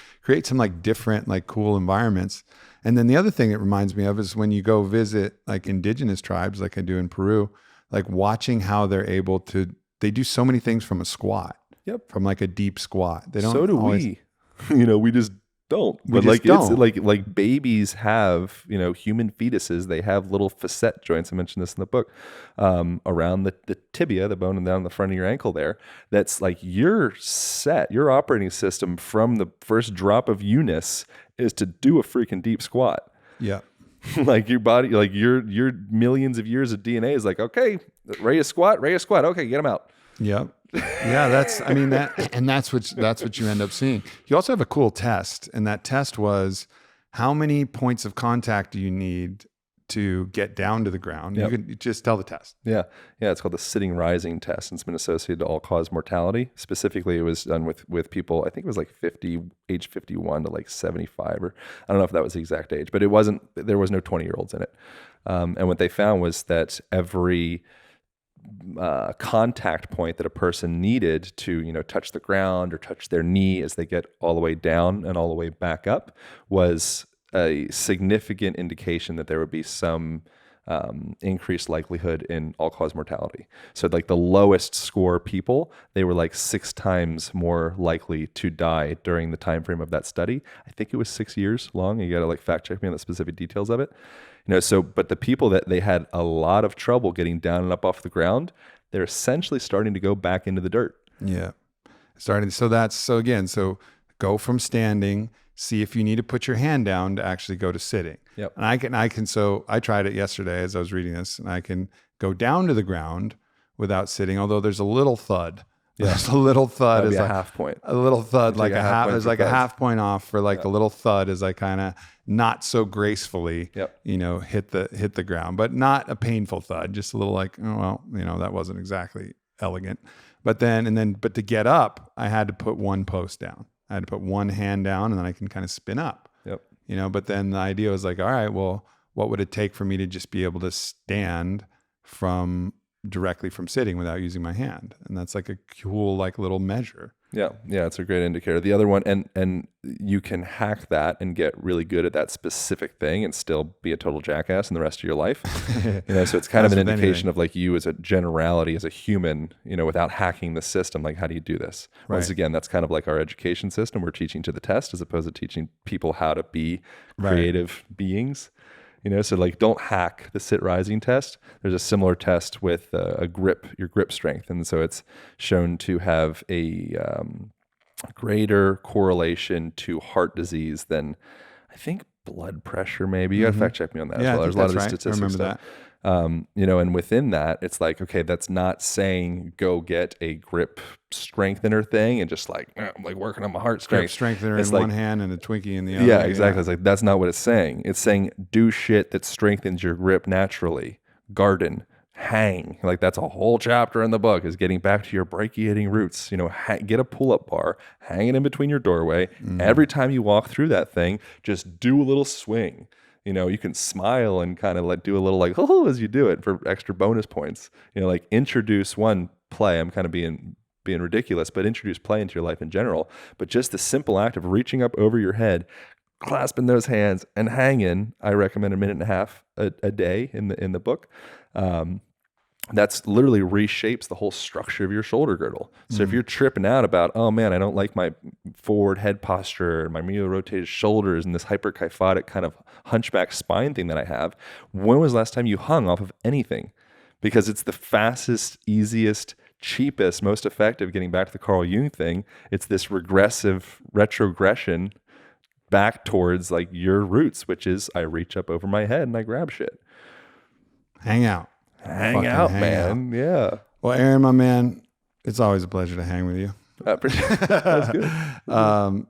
[SPEAKER 1] some like different, like cool environments. And then the other thing it reminds me of is when you go visit like indigenous tribes, like I do in Peru, like watching how they do so many things from a squat. Yep. From like a deep squat. They don't.
[SPEAKER 4] So do we. We just don't. But like it's like babies have, human fetuses, they have little facet joints. I mentioned this in the book, around the tibia, the bone down the front of your ankle there. That's like your operating system from the first drop of Eunice is to do a freaking deep squat. Yeah. Like your body, like your millions of years of DNA is like, okay, ready to squat. Okay, get them out.
[SPEAKER 1] Yeah. Yeah, that's what you end up seeing. You also have a cool test, and that test was how many points of contact do you need to get down to the ground? Yep. You could just tell the test.
[SPEAKER 4] Yeah. It's called the sitting rising test, and it's been associated to all-cause mortality. Specifically, it was done with people, I think it was like age 51 to like 75, or I don't know if that was the exact age, but there was no 20-year-olds in it. And what they found was that every contact point that a person needed to, touch the ground or touch their knee as they get all the way down and all the way back up was a significant indication that there would be some increased likelihood in all-cause mortality. So like the lowest score people, they were like 6 times more likely to die during the time frame of that study. I think it was 6 years long. You got to like fact check me on the specific details of it. But the people that they had a lot of trouble getting down and up off the ground, they're essentially starting to go back into the dirt.
[SPEAKER 1] Yeah. So go from standing, see if you need to put your hand down to actually go to sitting. Yep. And I tried it yesterday as I was reading this, and I can go down to the ground without sitting, although there's a little thud. Just a little thud
[SPEAKER 4] That'd
[SPEAKER 1] is
[SPEAKER 4] be a
[SPEAKER 1] like
[SPEAKER 4] half point.
[SPEAKER 1] a little thud, like
[SPEAKER 4] a
[SPEAKER 1] a
[SPEAKER 4] half
[SPEAKER 1] half.
[SPEAKER 4] point
[SPEAKER 1] There's
[SPEAKER 4] for
[SPEAKER 1] like a
[SPEAKER 4] thuds.
[SPEAKER 1] half point off for like the little thud as I kind of not so gracefully,
[SPEAKER 4] Yep.
[SPEAKER 1] hit the ground, but not a painful thud. Just a little like, oh well, that wasn't exactly elegant. But to get up, I had to put one post down. I had to put one hand down, and then I can kind of spin up.
[SPEAKER 4] Yep.
[SPEAKER 1] But then the idea was like, all right, well, what would it take for me to just be able to stand directly from sitting without using my hand? And that's like a cool, like little measure.
[SPEAKER 4] Yeah. It's a great indicator. The other one, and you can hack that and get really good at that specific thing and still be a total jackass in the rest of your life. So it's kind of an indication of like you as a generality, as a human, without hacking the system. Like, how do you do this?
[SPEAKER 1] Right.
[SPEAKER 4] Once again, that's kind of like our education system. We're teaching to the test as opposed to teaching people how to be creative beings. So like, don't hack the sit rising test. There's a similar test with your grip strength. And so it's shown to have a greater correlation to heart disease than, I think, blood pressure, maybe. You got to fact check me on that as well. There's a lot of statistics.
[SPEAKER 1] I remember that.
[SPEAKER 4] And within that, it's like, okay, that's not saying go get a grip strengthener thing and just like, I'm like working on my heart strength.
[SPEAKER 1] Grip strengthener
[SPEAKER 4] it's
[SPEAKER 1] in
[SPEAKER 4] like,
[SPEAKER 1] one hand and a Twinkie in the other.
[SPEAKER 4] Yeah, exactly. It's like, that's not what it's saying. It's saying do shit that strengthens your grip naturally. Garden, hang. Like, that's a whole chapter in the book, is getting back to your brachiating roots. Get a pull-up bar, hang it in between your doorway. Every time you walk through that thing, just do a little swing. You can smile and kind of do a little like, oh, as you do it for extra bonus points. Like, introduce one play. I'm kind of being ridiculous, but introduce play into your life in general. But just the simple act of reaching up over your head, clasping those hands and hanging, I recommend 1.5 minutes a day in the book. That's literally reshapes the whole structure of your shoulder girdle. So if you're tripping out about, oh man, I don't like my forward head posture, my medial rotated shoulders, and this hyperkyphotic kind of hunchback spine thing that I have, when was the last time you hung off of anything? Because it's the fastest, easiest, cheapest, most effective, getting back to the Carl Jung thing. It's this retrogression back towards like your roots, which is I reach up over my head and I grab shit.
[SPEAKER 1] Hang out.
[SPEAKER 4] Hang out, man. Yeah.
[SPEAKER 1] Well, Aaron, my man, it's always a pleasure to hang with you.
[SPEAKER 4] That's good.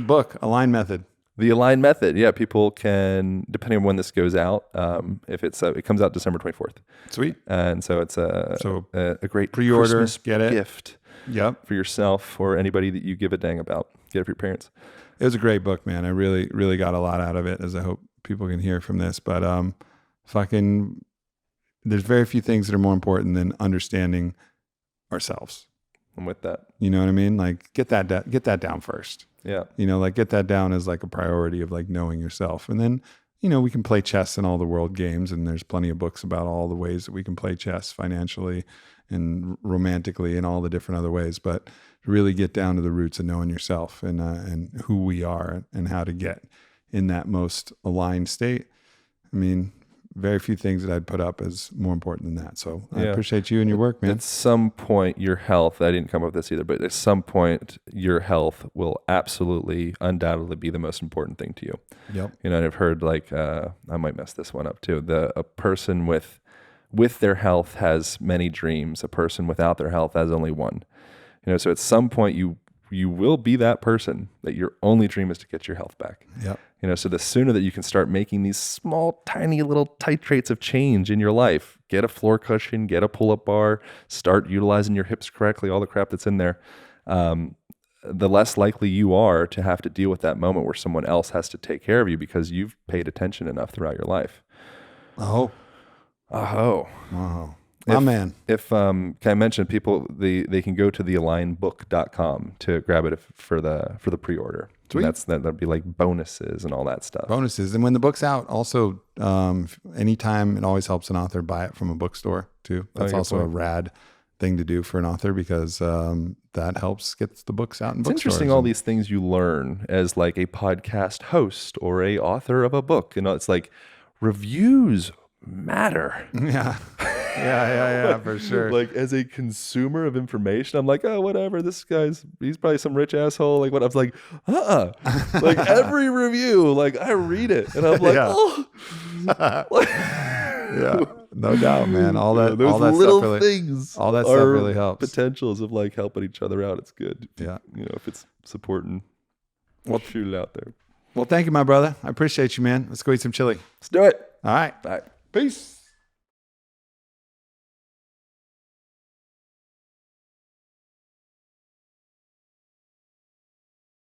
[SPEAKER 1] Book, Align Method.
[SPEAKER 4] The Align Method. Yeah, people can, depending on when this goes out, if it comes out December 24th.
[SPEAKER 1] Sweet.
[SPEAKER 4] And so it's a great
[SPEAKER 1] pre-order,
[SPEAKER 4] Christmas
[SPEAKER 1] get it
[SPEAKER 4] gift.
[SPEAKER 1] Yep.
[SPEAKER 4] For yourself or anybody that you give a dang about. Get it for your parents.
[SPEAKER 1] It was a great book, man. I really, really got a lot out of it, as I hope people can hear from this. But there's very few things that are more important than understanding ourselves.
[SPEAKER 4] I'm with that.
[SPEAKER 1] You know what I mean? Like, get that down first.
[SPEAKER 4] Yeah.
[SPEAKER 1] Like, get that down as like a priority of like knowing yourself. And then, we can play chess in all the world games, and there's plenty of books about all the ways that we can play chess financially and romantically and all the different other ways. But really get down to the roots of knowing yourself and who we are and how to get in that most aligned state. I mean, very few things that I'd put up as more important than that. So I appreciate you and your work, man.
[SPEAKER 4] At some point, your health, I didn't come up with this either, but at some point, your health will absolutely, undoubtedly be the most important thing to you.
[SPEAKER 1] Yep.
[SPEAKER 4] And I've heard I might mess this one up too. A person with their health has many dreams. A person without their health has only one. So at some point you will be that person that your only dream is to get your health back.
[SPEAKER 1] Yep.
[SPEAKER 4] So the sooner that you can start making these small, tiny little titrates of change in your life, get a floor cushion, get a pull-up bar, start utilizing your hips correctly, all the crap that's in there, the less likely you are to have to deal with that moment where someone else has to take care of you because you've paid attention enough throughout your life.
[SPEAKER 1] Oh. My man.
[SPEAKER 4] If can I mention people they can go to thealignbook.com to grab it for the pre-order. That'd be like bonuses and all that stuff.
[SPEAKER 1] Bonuses. And when the book's out, also anytime, it always helps an author buy it from a bookstore too. That's also a rad thing to do for an author because that helps get the books out in bookstores.
[SPEAKER 4] It's interesting all these things you learn as like a podcast host or a author of a book. It's like reviews matter.
[SPEAKER 1] Yeah, for sure.
[SPEAKER 4] Like as a consumer of information, I'm like, oh, whatever. This he's probably some rich asshole. Like what? I was like, like every review, like I read it, and I'm like,
[SPEAKER 1] yeah. No doubt, man. All that,
[SPEAKER 4] those
[SPEAKER 1] all that
[SPEAKER 4] little
[SPEAKER 1] stuff really,
[SPEAKER 4] things,
[SPEAKER 1] all that stuff
[SPEAKER 4] are
[SPEAKER 1] really helps.
[SPEAKER 4] Potentials of like helping each other out. It's good.
[SPEAKER 1] Yeah.
[SPEAKER 4] If it's supporting, we'll shoot it out there.
[SPEAKER 1] Well, thank you, my brother. I appreciate you, man. Let's go eat some chili.
[SPEAKER 4] Let's do it.
[SPEAKER 1] All right.
[SPEAKER 4] Bye.
[SPEAKER 1] Peace.